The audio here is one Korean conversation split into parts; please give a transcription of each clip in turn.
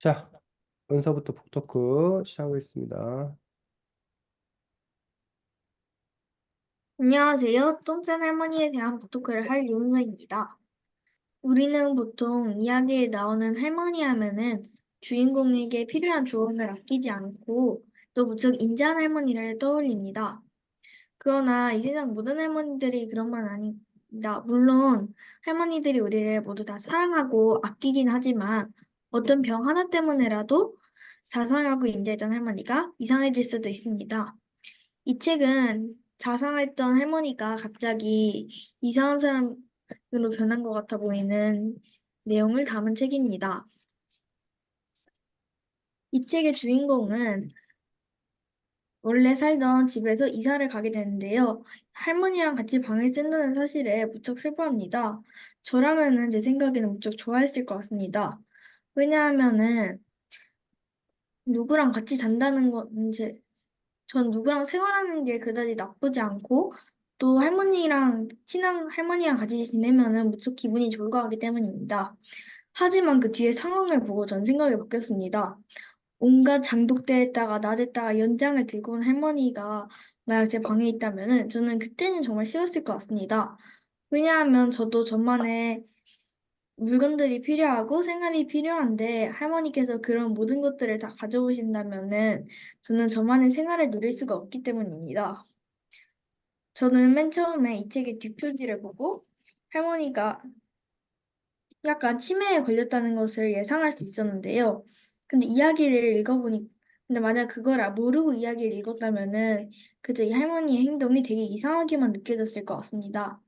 자, 은서부터 북토크 시작하겠습니다. 안녕하세요. 똥짠 할머니에 대한 보토크를 할 윤서입니다. 우리는 보통 이야기에 나오는 할머니 하면은 주인공에게 필요한 조언을 아끼지 않고 또 무척 인자한 할머니를 떠올립니다. 그러나 이 세상 모든 할머니들이 그런 건 아니다. 물론 할머니들이 우리를 모두 다 사랑하고 아끼긴 하지만 어떤 병 하나 때문에라도 자상하고 인자했던 할머니가 이상해질 수도 있습니다. 이 책은 자상했던 할머니가 갑자기 이상한 사람으로 변한 것 같아 보이는 내용을 담은 책입니다. 이 책의 주인공은 원래 살던 집에서 이사를 가게 되는데요. 할머니랑 같이 방을 쓴다는 사실에 무척 슬퍼합니다. 저라면은 제 생각에는 무척 좋아했을 것 같습니다. 왜냐하면은 누구랑 같이 잔다는 건 전 누구랑 생활하는 게 그다지 나쁘지 않고 또 할머니랑 친한 할머니랑 같이 지내면은 무척 기분이 좋을 것 같기 때문입니다. 하지만 그 뒤에 상황을 보고 전 생각이 바뀌었습니다. 온갖 장독대에다가 낮에다가 연장을 들고 온 할머니가 만약 제 방에 있다면은 저는 그때는 정말 싫었을 것 같습니다. 왜냐하면 저도 저만의 물건들이 필요하고 생활이 필요한데 할머니께서 그런 모든 것들을 다 가져오신다면은 저는 저만의 생활을 누릴 수가 없기 때문입니다. 저는 맨 처음에 이 책의 뒷표지를 보고 할머니가 약간 치매에 걸렸다는 것을 예상할 수 있었는데요. 근데 만약 그걸 모르고 이야기를 읽었다면은 그저 이 할머니의 행동이 되게 이상하게만 느껴졌을 것 같습니다.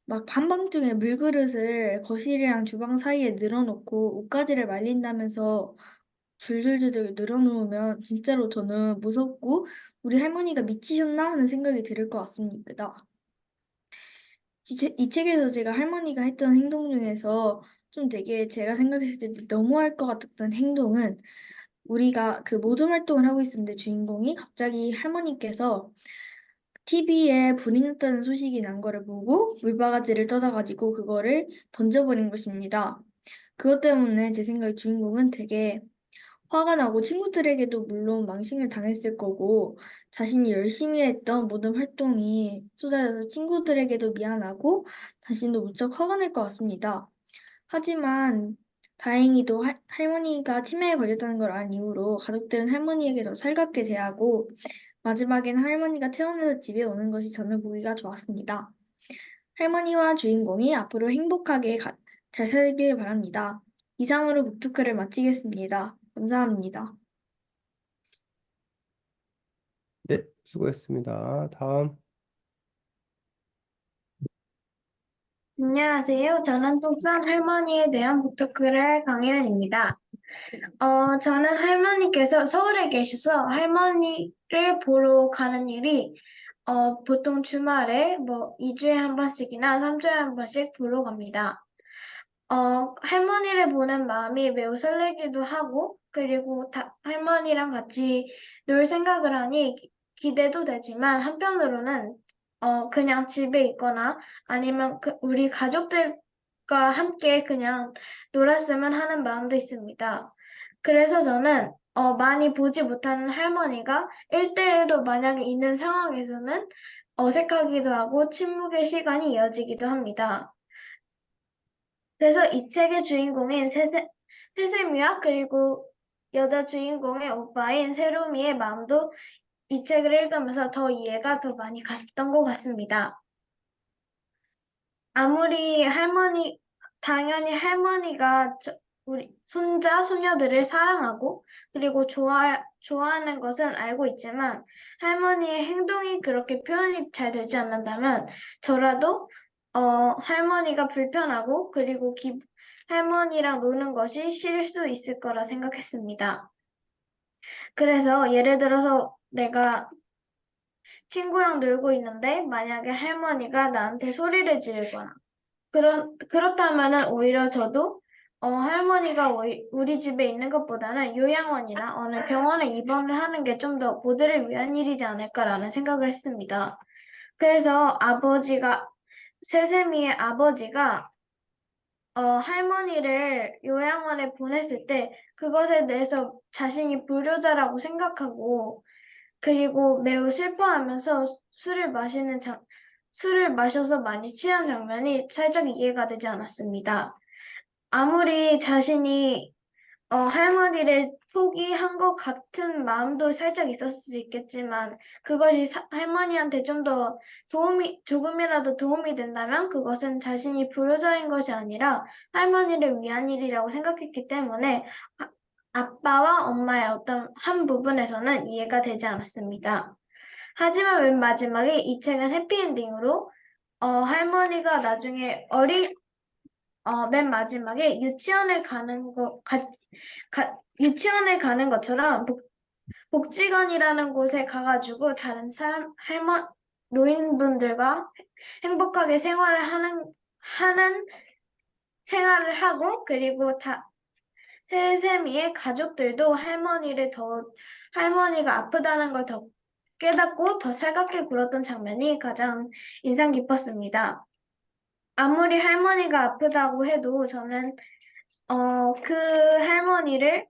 막 한밤중에 물그릇을 거실이랑 주방 사이에 늘어놓고 옷가지를 말린다면서 줄줄줄줄 늘어놓으면 진짜로 저는 무섭고 우리 할머니가 미치셨나 하는 생각이 들 것 같습니다. 이 책에서 제가 할머니가 했던 행동 중에서 좀 되게 제가 생각했을 때 너무할 것 같았던 행동은 우리가 그 모든 활동을 하고 있었는데 주인공이 갑자기 할머니께서 TV에 불이 났다는 소식이 난 거를 보고 물바가지를 떠다가지고 그거를 던져버린 것입니다. 그것 때문에 제 생각에 주인공은 되게 화가 나고 친구들에게도 물론 망신을 당했을 거고 자신이 열심히 했던 모든 활동이 쏟아져서 친구들에게도 미안하고 자신도 무척 화가 날 것 같습니다. 하지만 다행히도 할머니가 치매에 걸렸다는 걸 안 이후로 가족들은 할머니에게 더 살갑게 대하고 마지막엔 할머니가 퇴원해서 집에 오는 것이 저는 보기가 좋았습니다. 할머니와 주인공이 앞으로 행복하게 잘 살길 바랍니다. 이상으로 북토크를 마치겠습니다. 감사합니다. 네, 수고했습니다. 다음. 안녕하세요. 저는 똥싼 할머니에 대한 부탁을 할 강혜은입니다. 저는 할머니께서 서울에 계셔서 할머니를 보러 가는 일이 보통 주말에 뭐 2주에 한 번씩이나 3주에 한 번씩 보러 갑니다. 할머니를 보는 마음이 매우 설레기도 하고, 그리고 할머니랑 같이 놀 생각을 하니 기대도 되지만, 한편으로는, 그냥 집에 있거나 아니면 우리 가족들과 함께 그냥 놀았으면 하는 마음도 있습니다. 그래서 저는, 많이 보지 못하는 할머니가 1대1로 만약에 있는 상황에서는 어색하기도 하고 침묵의 시간이 이어지기도 합니다. 그래서 이 책의 주인공인 세세미와 그리고 여자 주인공의 오빠인 세로미의 마음도 이 책을 읽으면서 더 이해가 더 많이 갔던 것 같습니다. 아무리 당연히 할머니가 우리 손자, 손녀들을 사랑하고 그리고 좋아하는 것은 알고 있지만 할머니의 행동이 그렇게 표현이 잘 되지 않는다면 저라도 할머니가 불편하고 그리고 할머니랑 노는 것이 싫을 수 있을 거라 생각했습니다. 그래서 예를 들어서 내가 친구랑 놀고 있는데 만약에 할머니가 나한테 소리를 지르거나 그렇다면은 오히려 저도 할머니가 우리 집에 있는 것보다는 요양원이나 어느 병원에 입원을 하는 게 좀 더 모두를 위한 일이지 않을까라는 생각을 했습니다. 그래서 세세미의 아버지가 할머니를 요양원에 보냈을 때 그것에 대해서 자신이 불효자라고 생각하고 그리고 매우 슬퍼하면서 술을 마셔서 많이 취한 장면이 살짝 이해가 되지 않았습니다. 아무리 자신이 할머니를 포기한 것 같은 마음도 살짝 있었을 수 있겠지만, 그것이 할머니한테 좀 더 조금이라도 도움이 된다면 그것은 자신이 불효자인 것이 아니라 할머니를 위한 일이라고 생각했기 때문에 아빠와 엄마의 어떤 한 부분에서는 이해가 되지 않았습니다. 하지만 맨 마지막에 이 책은 해피엔딩으로 할머니가 나중에 맨 마지막에 유치원에 가는 것처럼 복지관이라는 곳에 가가지고 다른 노인분들과 행복하게 하는 생활을 하고, 그리고 세세미의 가족들도 할머니가 아프다는 걸 더 깨닫고 더 살갑게 굴었던 장면이 가장 인상 깊었습니다. 아무리 할머니가 아프다고 해도 저는 그 할머니를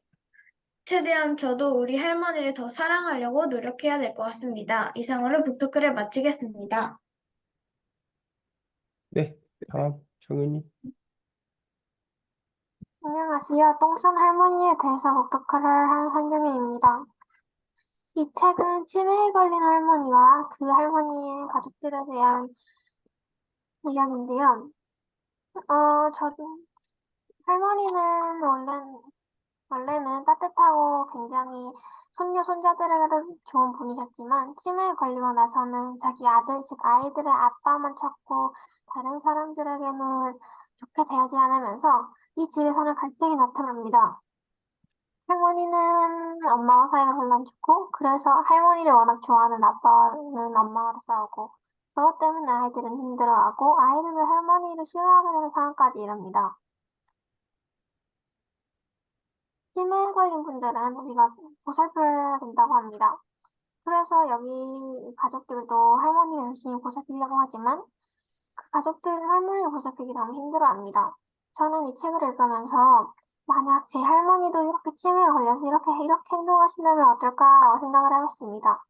최대한 저도 우리 할머니를 더 사랑하려고 노력해야 될 것 같습니다. 이상으로 북토크를 마치겠습니다. 네, 다음 정윤이. 안녕하세요. 똥싼 할머니에 대해서 독특을 한 한경일입니다. 이 책은 치매에 걸린 할머니와 그 할머니의 가족들에 대한 이야기인데요. 저도 할머니는 원래는 따뜻하고 굉장히 손자들에게 좋은 분이셨지만 치매에 걸리고 나서는 자기 아들, 즉 아이들의 아빠만 찾고 다른 사람들에게는 좋게 대하지 않으면서 이 집에서는 갈등이 나타납니다. 할머니는 엄마와 사이가 별로 안 좋고, 그래서 할머니를 워낙 좋아하는 아빠는 엄마와 싸우고, 그것 때문에 아이들은 힘들어하고, 아이들은 할머니를 싫어하게 되는 상황까지 이릅니다. 치매에 걸린 분들은 우리가 보살펴야 된다고 합니다. 그래서 여기 가족들도 할머니를 열심히 보살피려고 하지만, 그 가족들은 할머니를 보살피기 너무 힘들어합니다. 저는 이 책을 읽으면서 만약 제 할머니도 이렇게 치매에 걸려서 이렇게 행동하신다면 어떨까라고 생각을 해봤습니다.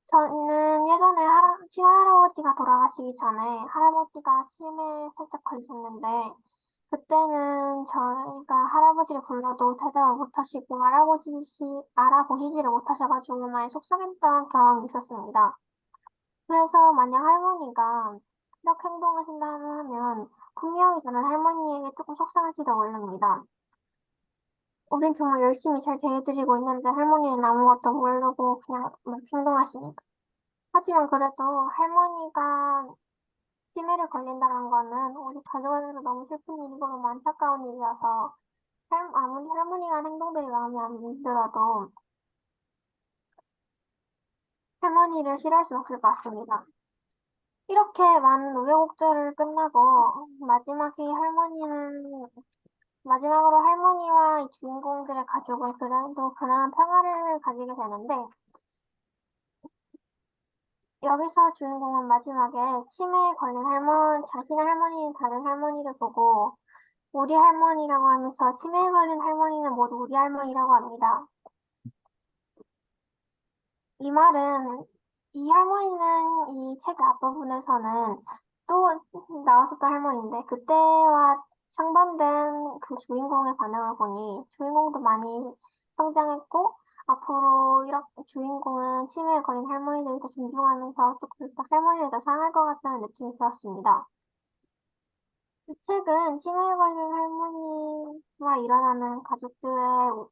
저는 예전에 친할아버지가 돌아가시기 전에 할아버지가 치매에 살짝 걸리셨는데 그때는 저희가 할아버지를 불러도 대답을 못하시고 알아보시지를 못하셔가지고 많이 속상했던 경험이 있었습니다. 그래서 만약 할머니가 이렇게 행동하신다면 하면 분명히 저는 할머니에게 조금 속상할지도 모릅니다. 우린 정말 열심히 잘 대해드리고 있는데 할머니는 아무것도 모르고 그냥 막 행동하시니까. 하지만 그래도 할머니가 치매를 걸린다는 거는 우리 가족으로 너무 슬픈 일이고 너무 안타까운 일이어서 아무리 할머니가 하는 행동들이 마음에 안 들어도 할머니를 싫어할 수 없을 것 같습니다. 이렇게 많은 우여곡절을 끝나고 마지막으로 할머니와 이 주인공들의 가족은 그래도 그나마 평화를 가지게 되는데 여기서 주인공은 마지막에 치매에 걸린 자신의 할머니는 다른 할머니를 보고 우리 할머니라고 하면서 치매에 걸린 할머니는 모두 우리 할머니라고 합니다. 이 말은 이 할머니는 이 책 앞부분에서는 또 나왔었던 할머니인데 그때와 상반된 그 주인공의 반응을 보니 주인공도 많이 성장했고 앞으로 이렇게 주인공은 치매에 걸린 할머니들을 더 존중하면서 조금 더 할머니를 더 사랑할 것 같다는 느낌이 들었습니다. 이 책은 치매에 걸린 할머니와 일어나는 가족들의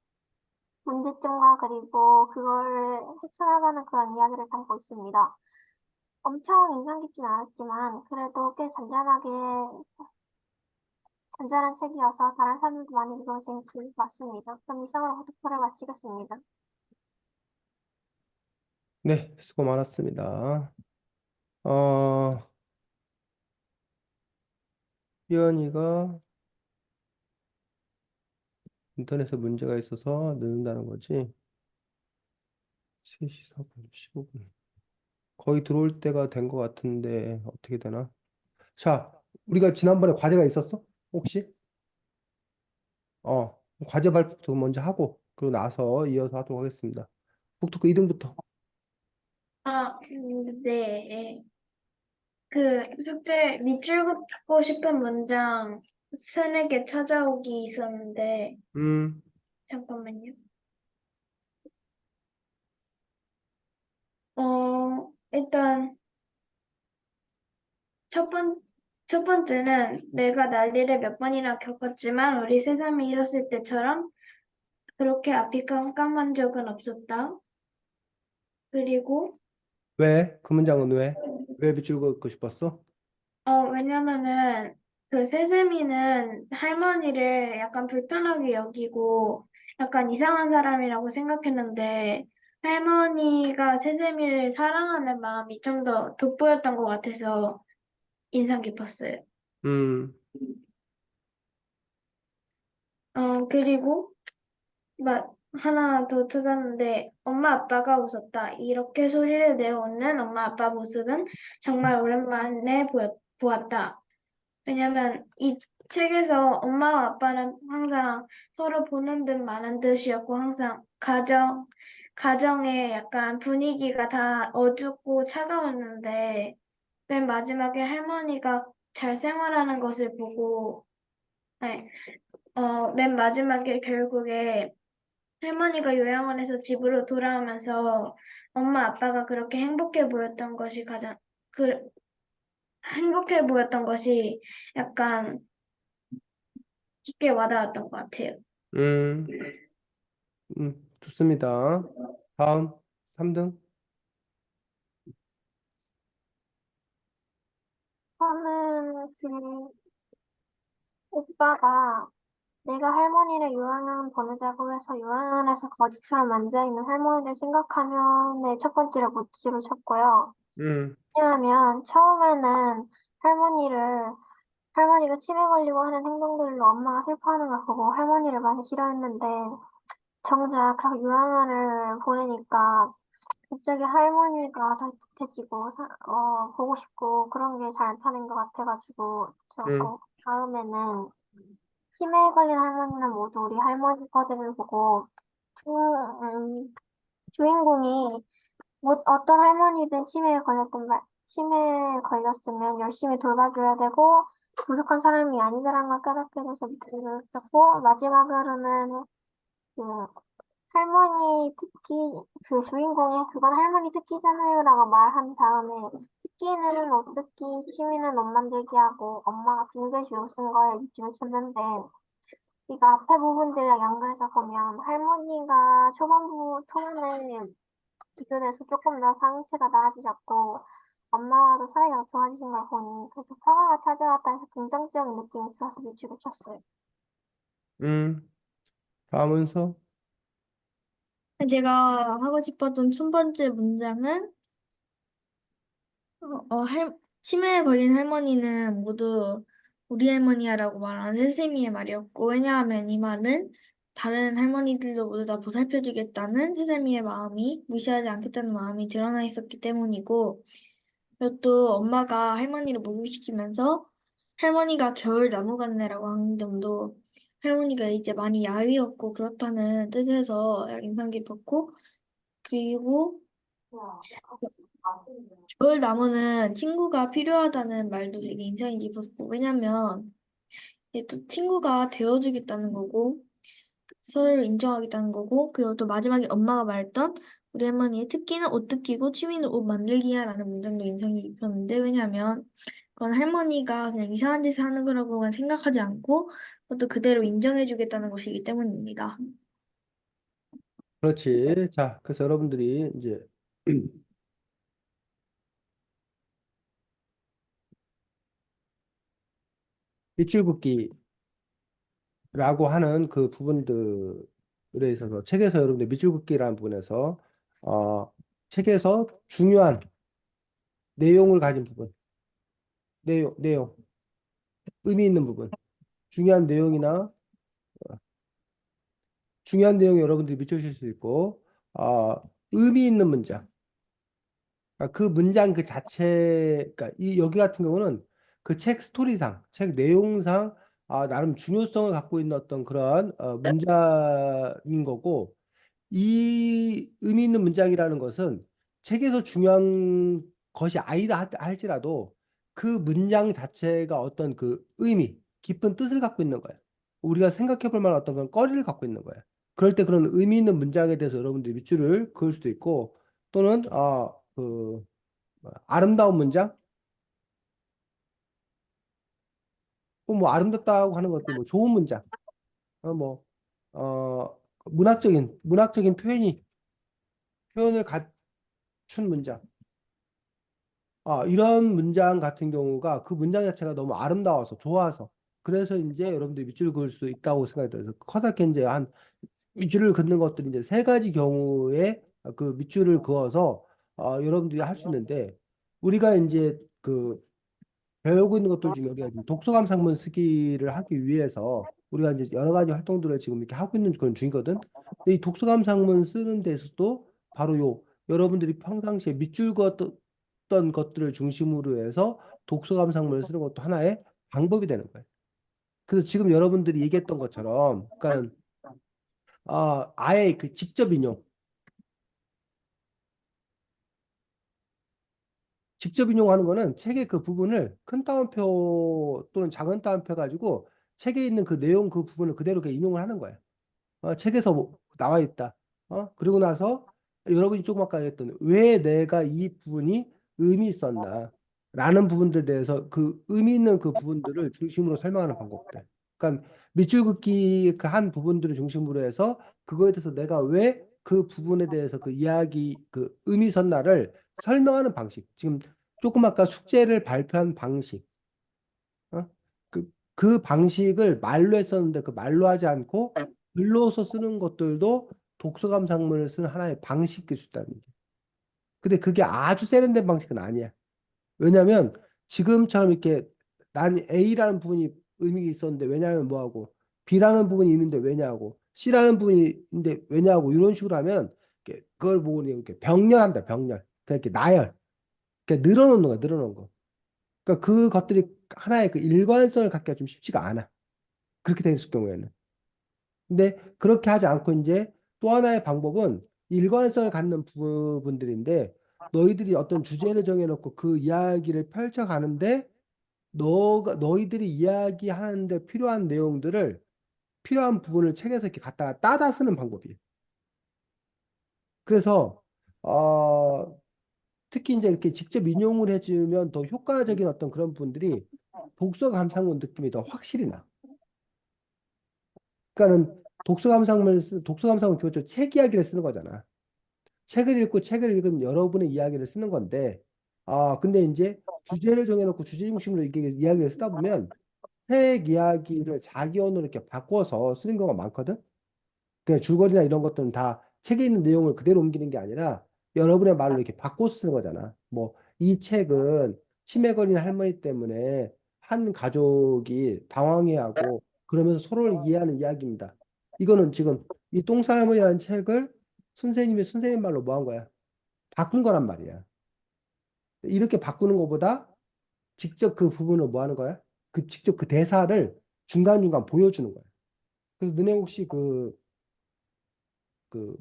문제점과 그리고 그걸 헤쳐나가는 그런 이야기를 담고 있습니다. 엄청 인상 깊진 않았지만 그래도 꽤 잔잔한 책이어서 다른 사람들도 많이 읽으면 재밌을 것 같습니다. 그럼 이상으로 후토크를 마치겠습니다. 네, 수고 많았습니다. 어, 희연이가 인터넷에 문제가 있어서 늦는다는 거지. 3시 4분, 15분. 거의 들어올 때가 된 것 같은데 어떻게 되나? 자, 우리가 지난번에 과제가 있었어? 혹시? 어, 과제 발표부터 먼저 하고, 그러고 나서 이어서 하도록 하겠습니다. 북토크 2등부터. 네. 그 숙제 밑줄 긋고 싶은 문장 세네 개 찾아오기 있었는데, 음, 잠깐만요. 일단 첫 번째는 내가 난리를 몇 번이나 겪었지만 우리 새삼이 잃었을 때처럼 그렇게 앞이 깜깜한 적은 없었다. 그리고 왜? 그 문장은 왜? 왜 밑줄 긋고 싶었어? 왜냐면은 그 새샘이는 할머니를 약간 불편하게 여기고 약간 이상한 사람이라고 생각했는데 할머니가 새샘이를 사랑하는 마음이 좀 더 돋보였던 것 같아서 인상 깊었어요. 음, 그리고 막 하나 더 찾았는데 엄마 아빠가 웃었다. 이렇게 소리를 내어 웃는 엄마 아빠 모습은 정말 오랜만에 보았다. 왜냐면 이 책에서 엄마와 아빠는 항상 서로 보는 듯 마는 듯이었고 항상 가정의 약간 분위기가 다 어둡고 차가웠는데 맨 마지막에 할머니가 잘 생활하는 것을 보고 아니, 맨 마지막에 결국에 할머니가 요양원에서 집으로 돌아오면서 엄마 아빠가 그렇게 그 행복해 보였던 것이 약간 깊게 와닿았던 것 같아요. 음, 좋습니다. 다음, 3등. 저는 그 오빠가 내가 할머니를 요양원 보내자고 해서 요양원에서 거지처럼 앉아있는 할머니를 생각하면 네, 첫 번째로 못지를 쳤고요. 음, 왜냐하면 처음에는 할머니를 할머니가 치매 걸리고 하는 행동들로 엄마가 슬퍼하는 걸 보고 할머니를 많이 싫어했는데 정작 그 요양원을 보내니까 갑자기 할머니가 따뜻해지고 보고 싶고 그런 게 잘 타는 것 같아가지고 음, 좋고 다음에는 치매에 걸린 할머니는 모두 우리 할머니거든을 보고 주인공이 뭐 어떤 할머니든 치매에 걸렸으면 열심히 돌봐줘야 되고 부족한 사람이 아니더란 걸 깨닫게 돼서 믿음을 줬고 마지막으로는 그 할머니 특기 그 주인공이 그건 할머니 특기잖아요라고 말한 다음에 특기는 옷 뜯기, 취미는 옷 만들기 하고 엄마가 빙글즈 웃은 거에 밑줄을 쳤는데 이거 앞에 부분들이랑 연결해서 보면 할머니가 초반에 비교돼서 조금 더 상태가 나아지셨고 엄마와도 사이가 좋아지신 걸 보니 그래도 평화가 찾아왔다 해서 긍정적인 느낌이 들어서 밑줄을 쳤어요. 음, 다음 문서. 제가 하고 싶었던 첫 번째 문장은 치매에 걸린 할머니는 모두 우리 할머니야라고 말하는 세세미의 말이었고, 왜냐하면 이 말은 다른 할머니들도 모두 다 보살펴주겠다는 세세미의 마음이, 무시하지 않겠다는 마음이 드러나 있었기 때문이고, 또 엄마가 할머니를 목욕시키면서 할머니가 겨울 나무 같네라고 하는 점도 할머니가 이제 많이 야위었고 그렇다는 뜻에서 인상 깊었고, 그리고 겨울 나무는 친구가 필요하다는 말도 되게 인상이 깊었고, 왜냐면 이게 또 친구가 되어주겠다는 거고, 서로를 인정하겠다는 거고, 그리고 또 마지막에 엄마가 말했던 우리 할머니의 특기는 옷 뜯기고 취미는 옷 만들기야라는 문장도 인상이 깊었는데, 왜냐면 그건 할머니가 그냥 이상한 짓을 하는 거라고만 생각하지 않고, 그것도 그대로 인정해주겠다는 것이기 때문입니다. 그렇지. 자, 그래서 여러분들이 이제 밑줄 긋기라고 하는 그 부분들에 있어서 책에서 여러분들 밑줄 긋기라는 부분에서 어, 책에서 중요한 내용을 가진 부분, 내용, 의미 있는 부분, 중요한 내용이나 중요한 내용 여러분들이 밑줄 수 있고 의미 있는 문장. 그러니까 그 문장 그 자체, 그러니까 여기 같은 경우는 그 책 스토리상, 책 내용상 나름 중요성을 갖고 있는 어떤 그런 문장인 거고 이 의미 있는 문장이라는 것은 책에서 중요한 것이 아니다 할지라도 그 문장 자체가 어떤 그 의미, 깊은 뜻을 갖고 있는 거야. 우리가 생각해 볼 만한 어떤 그런 거리를 갖고 있는 거야. 그럴 때 그런 의미 있는 문장에 대해서 여러분들이 밑줄을 그을 수도 있고 또는 아름다운 문장? 뭐 아름답다고 하는 것도 뭐 좋은 문장. 어, 뭐, 문학적인 표현을 갖춘 문장. 이런 문장 같은 경우가 그 문장 자체가 너무 아름다워서 좋아서 그래서 이제 여러분들이 밑줄을 그을 수 있다고 생각이 들어서 커다랗게 이제 한 밑줄을 긋는 것들이 이제 세 가지 경우에 그 밑줄을 그어서 여러분들이 할 수 있는데 우리가 이제 그 배우고 있는 것들 중에 우리가 지금 독서감 상문 쓰기를 하기 위해서 우리가 이제 여러 가지 활동들을 지금 이렇게 하고 있는 그런 중이거든. 근데 이 독서감 상문 쓰는 데서도 바로 여러분들이 평상시에 밑줄 그었던 것들을 중심으로 해서 독서감 상문을 쓰는 것도 하나의 방법이 되는 거예요. 그래서 지금 여러분들이 얘기했던 것처럼, 그러니까 아예 그 직접 인용하는 거는 책의 그 부분을 큰 따옴표 또는 작은 따옴표 가지고 책에 있는 그 내용 그 부분을 그대로 이렇게 인용을 하는 거예요. 책에서 나와 있다. 그리고 나서 여러분이 조금 아까 얘기했던 왜 내가 이 부분이 의미 있었나 라는 부분들에 대해서 그 의미 있는 그 부분들을 중심으로 설명하는 방법들. 그러니까 밑줄 긋기 그 한 부분들을 중심으로 해서 그거에 대해서 내가 왜 그 부분에 대해서 그 이야기 그 의미 있었나를 설명하는 방식. 지금 조금 아까 숙제를 발표한 방식. 어? 그 방식을 말로 했었는데 그 말로 하지 않고 글로서 쓰는 것들도 독서감 상문을 쓰는 하나의 방식일 수 있다는 얘기. 근데 그게 아주 세련된 방식은 아니야. 왜냐하면 지금처럼 이렇게 난 A라는 부분이 의미가 있었는데 왜냐하면 뭐하고 B라는 부분이 있는데 왜냐하고 C라는 부분이 있는데 왜냐하고 이런 식으로 하면 그걸 보고 이렇게 병렬한다 병렬. 그러니까 이렇게 나열. 그러니까 늘어놓는 거야 늘어놓는 거. 그러니까 그것들이 하나의 그 일관성을 갖기가 좀 쉽지가 않아. 그렇게 됐을 경우에는. 근데 그렇게 하지 않고 이제 또 하나의 방법은 일관성을 갖는 부분들인데 너희들이 어떤 주제를 정해놓고 그 이야기를 펼쳐가는데 너희들이 이야기하는데 필요한 내용들을 필요한 부분을 책에서 이렇게 갖다가 따다 쓰는 방법이에요. 그래서 특히 이제 이렇게 직접 인용을 해주면 더 효과적인 어떤 그런 부분들이 독서 감상문 느낌이 더 확실히 나. 그러니까는 독서 감상문 기본적으로 책 이야기를 쓰는 거잖아. 책을 읽고 책을 읽은 여러분의 이야기를 쓰는 건데, 근데 이제 주제를 정해놓고 주제 중심으로 이렇게 이야기를 쓰다 보면 책 이야기를 자기 언어로 이렇게 바꿔서 쓰는 경우가 많거든. 그냥 줄거리나 이런 것들은 다 책에 있는 내용을 그대로 옮기는 게 아니라 여러분의 말로 이렇게 바꿔서 쓰는 거잖아. 뭐, 이 책은 치매 걸린 할머니 때문에 한 가족이 당황해하고 그러면서 서로를 이해하는 이야기입니다. 이거는 지금 이 똥싸 할머니라는 책을 선생님이 선생님 말로 뭐 한 거야? 바꾼 거란 말이야. 이렇게 바꾸는 것보다 직접 그 부분을 뭐 하는 거야? 직접 그 대사를 중간중간 보여주는 거야. 그래서 너네 혹시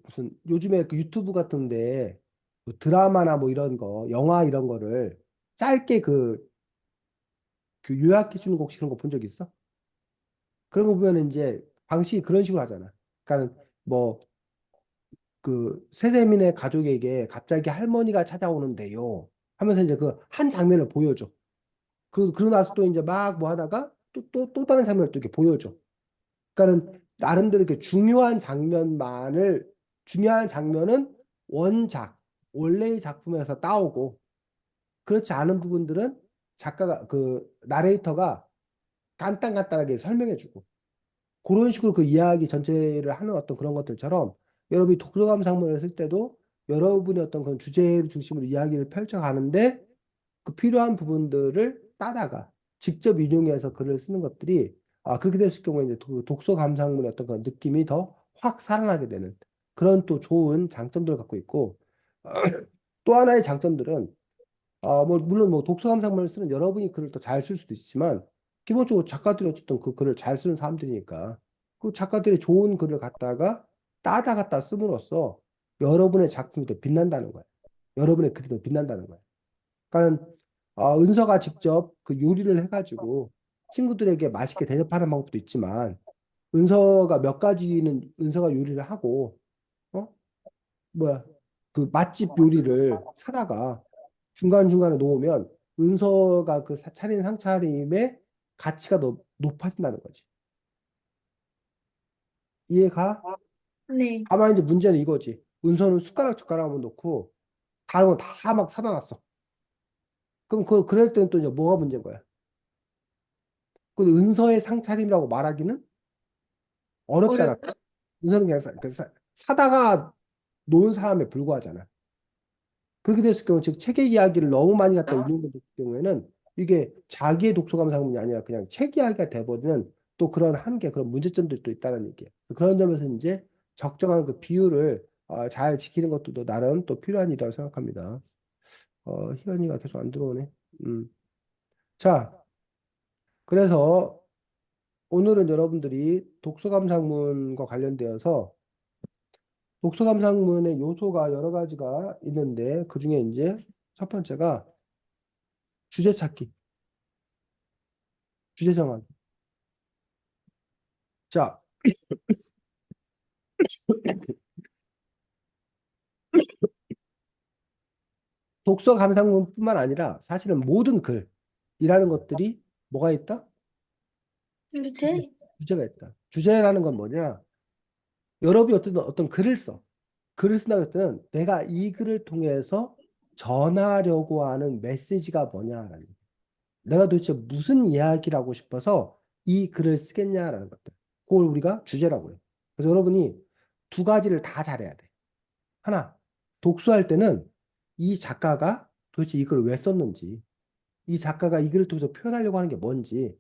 무슨 요즘에 그 유튜브 같은데 그 드라마나 뭐 이런 거, 영화 이런 거를 짧게 그 요약해 주는 거 혹시 그런 거 본 적 있어? 그런 거 보면 이제 방식이 그런 식으로 하잖아. 그러니까 뭐 그 세세민의 가족에게 갑자기 할머니가 찾아오는데요. 하면서 이제 그 한 장면을 보여줘. 그러고 나서 또 이제 막 뭐 하다가 또 다른 장면을 또 이렇게 보여줘. 그러니까는 나름대로 이렇게 중요한 장면은 원래의 작품에서 따오고 그렇지 않은 부분들은 작가가 그 나레이터가 간단하게 설명해주고 그런 식으로 그 이야기 전체를 하는 어떤 그런 것들처럼 여러분이 독서감 상문을 쓸 때도 여러분의 어떤 그런 주제를 중심으로 이야기를 펼쳐가는데 그 필요한 부분들을 따다가 직접 인용해서 글을 쓰는 것들이 그렇게 됐을 경우에 이제 독서 감상문의 어떤 그런 느낌이 더 확 살아나게 되는 그런 또 좋은 장점들을 갖고 있고 또 하나의 장점들은 뭐 물론 뭐 독서 감상문을 쓰는 여러분이 글을 더 잘 쓸 수도 있지만 기본적으로 작가들이 어쨌든 그 글을 잘 쓰는 사람들이니까 그 작가들이 좋은 글을 갖다가 따다 갖다 씀으로써 여러분의 작품이 더 빛난다는 거예요. 여러분의 글이 더 빛난다는 거예요. 그러니까 은서가 직접 그 요리를 해가지고 친구들에게 맛있게 대접하는 방법도 있지만 은서가 몇 가지는 은서가 요리를 하고 어 뭐야 그 맛집 요리를 사다가 중간중간에 놓으면 은서가 그 차린 상차림의 가치가 더 높아진다는 거지. 이해가? 네. 다만 이제 문제는 이거지. 은서는 숟가락 젓가락만 놓고 다른 거 다 막 사다 놨어. 그럼 그럴 때는 또 이제 뭐가 문제인 거야? 그 은서의 상차림이라고 말하기는 어렵잖아. 어렵다. 은서는 그냥 사다가 놓은 사람에 불과하잖아. 그렇게 됐을 경우, 즉 책의 이야기를 너무 많이 갖다 읽는 경우에는 이게 자기의 독서 감상문이 아니라 그냥 책 이야기가 돼버리는 또 그런 한계, 그런 문제점들이 또 있다는 얘기예요. 그런 점에서 이제 적정한 그 비율을 잘 지키는 것도 또 나름 또 필요한 일이라고 생각합니다. 희연이가 계속 안 들어오네. 음. 자, 그래서 오늘은 여러분들이 독서 감상문과 관련되어서 독서 감상문의 요소가 여러 가지가 있는데 그중에 이제 첫 번째가 주제 찾기, 주제 정하기. 자, 독서 감상문뿐만 아니라 사실은 모든 글이라는 것들이 뭐가 있다? 주제, 그치? 주제가 있다. 주제라는 건 뭐냐? 여러분이 어떤 글을 써. 글을 쓴다고 할 때는 내가 이 글을 통해서 전하려고 하는 메시지가 뭐냐라는 거예요. 내가 도대체 무슨 이야기를 하고 싶어서 이 글을 쓰겠냐라는 것들. 그걸 우리가 주제라고 해요. 그래서 여러분이 두 가지를 다 잘해야 돼. 하나, 독서할 때는 이 작가가 도대체 이 글을 왜 썼는지, 이 작가가 이 글을 통해서 표현하려고 하는 게 뭔지,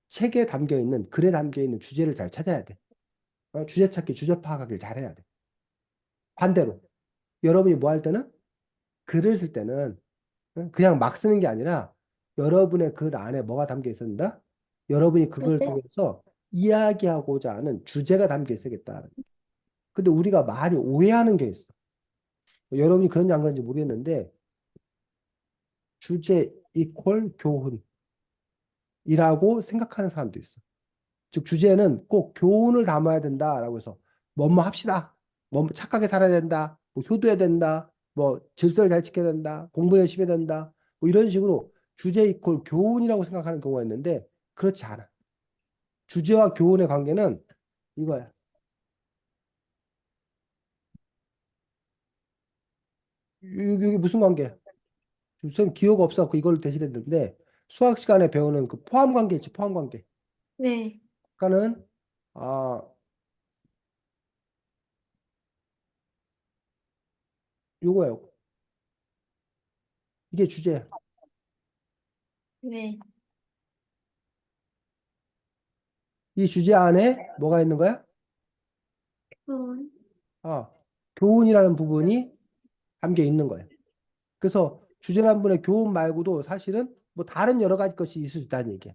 책에 담겨 있는, 글에 담겨 있는 주제를 잘 찾아야 돼. 주제 찾기, 주제 파악하기를 잘해야 돼. 반대로, 여러분이 뭐 할 때는, 글을 쓸 때는 그냥 막 쓰는 게 아니라 여러분의 글 안에 뭐가 담겨 있었다? 여러분이 그걸 주제? 통해서 이야기하고자 하는 주제가 담겨 있어야겠다. 근데 우리가 많이 오해하는 게 있어. 여러분이 그런지 안 그런지 모르겠는데, 주제 이퀄 교훈이라고 생각하는 사람도 있어. 즉, 주제는 꼭 교훈을 담아야 된다라고 해서, 뭐뭐 합시다. 뭐 착하게 살아야 된다. 뭐 효도해야 된다. 뭐 질서를 잘 지켜야 된다. 공부 열심히 해야 된다. 뭐 이런 식으로 주제 이퀄 교훈이라고 생각하는 경우가 있는데, 그렇지 않아. 주제와 교훈의 관계는 이거야. 이게 무슨 관계야? 선생님 기호가 없어서 이걸 대신했는데, 수학 시간에 배우는 그 포함 관계 있지, 포함 관계. 네. 그러니까는, 아, 요거예요. 이게 주제야. 네. 이 주제 안에 뭐가 있는 거야? 음, 아, 교훈이라는 부분이 담겨 있는 거예요. 그래서 주제란 분의 교훈 말고도 사실은 뭐 다른 여러 가지 것이 있을 수 있다는 얘기야.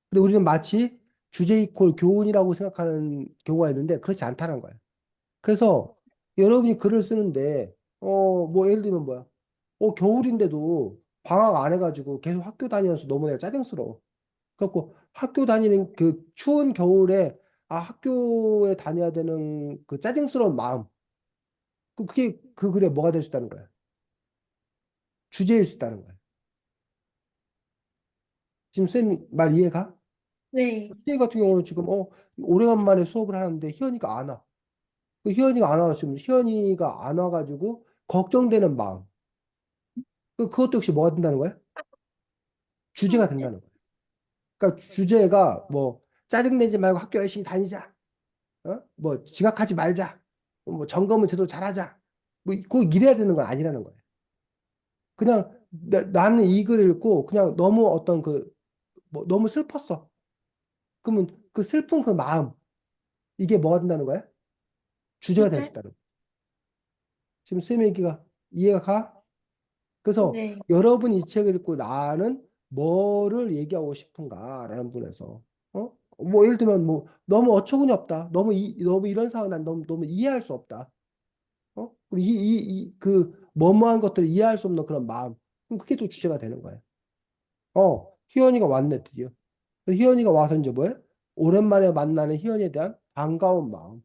근데 우리는 마치 주제 이퀄 교훈이라고 생각하는 경우가 있는데 그렇지 않다는 거야. 그래서 여러분이 글을 쓰는데 뭐 예를 들면 뭐야? 겨울인데도 방학 안 해가지고 계속 학교 다니면서 너무 내가 짜증스러워. 그래갖고 학교 다니는 그 추운 겨울에 학교에 다녀야 되는 그 짜증스러운 마음. 그게 그 글에 뭐가 될 수 있다는 거야. 주제일 수 있다는 거야. 지금 쌤 말 이해가? 네. 쌤 같은 경우는 지금 오래간만에 수업을 하는데 희연이가 안 와. 그 희연이가 안 와. 지금 희연이가 안 와가지고 걱정되는 마음. 그것도 역시 뭐가 된다는 거야? 주제가 된다는 거야. 그러니까 주제가 뭐 짜증내지 말고 학교 열심히 다니자. 뭐 지각하지 말자. 뭐 점검은 제대로 잘하자. 꼭 이래야 되는 건 아니라는 거예요. 그냥 나는 이 글을 읽고 그냥 너무 어떤 뭐 너무 슬펐어. 그러면 그 슬픈 그 마음 이게 뭐가 된다는 거야? 주제가 될 수 주제? 있다는 거야. 지금 쌤 얘기가 이해가 가? 그래서 네. 여러분이 이 책을 읽고 나는 뭐를 얘기하고 싶은가라는 분에서 뭐 예를 들면 뭐 너무 어처구니 없다. 너무 이런 상황 난 너무 이해할 수 없다. 그리고 그 뭐뭐한 것들을 이해할 수 없는 그런 마음. 그럼 그게 또 주제가 되는 거예요. 희연이가 왔네 드디어. 희연이가 와서 이제 뭐예요? 오랜만에 만나는 희연이에 대한 반가운 마음.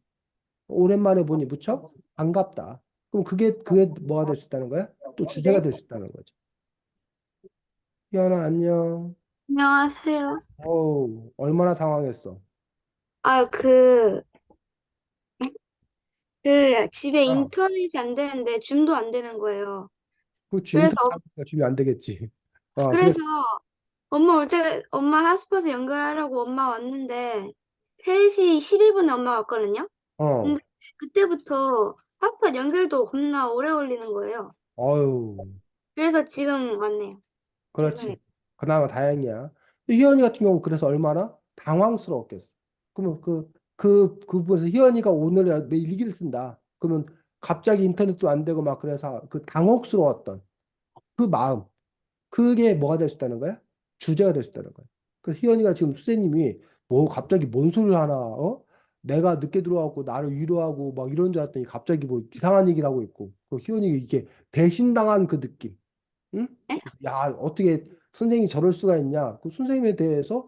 오랜만에 보니 무척 반갑다. 그럼 그게 뭐가 될 수 있다는 거야? 또 주제가 될 수 있다는 거죠. 희연아 안녕. 안녕하세요. 얼마나 당황했어. 아, 집에 아, 인터넷이 안 되는데, 줌도 안 되는 거예요. 그렇지. 그래서, 인터넷 하니까 주면 안 되겠지. 그래서 그래서 엄마 올 때, 엄마 핫스팟에 연결하려고 엄마 왔는데, 3시 11분에 엄마 왔거든요? 어, 근데 그때부터 핫스팟 연결도 겁나 오래 걸리는 거예요. 어유, 그래서 지금 왔네요. 죄송해요. 그렇지. 그나마 다행이야. 희연이 같은 경우는 그래서 얼마나 당황스러웠겠어. 그러면 그분에서 희연이가 오늘 내 일기를 쓴다. 그러면 갑자기 인터넷도 안 되고 막 그래서 그 당혹스러웠던 그 마음. 그게 뭐가 될 수 있다는 거야? 주제가 될 수 있다는 거야. 그래서 희연이가 지금 선생님이 뭐 갑자기 뭔 소리를 하나, 내가 늦게 들어와갖고 나를 위로하고 막 이런 줄 알았더니 갑자기 뭐 이상한 얘기를 하고 있고. 그 희연이가 이게 배신당한 그 느낌. 응? 에? 야, 어떻게 선생님이 저럴 수가 있냐? 그 선생님에 대해서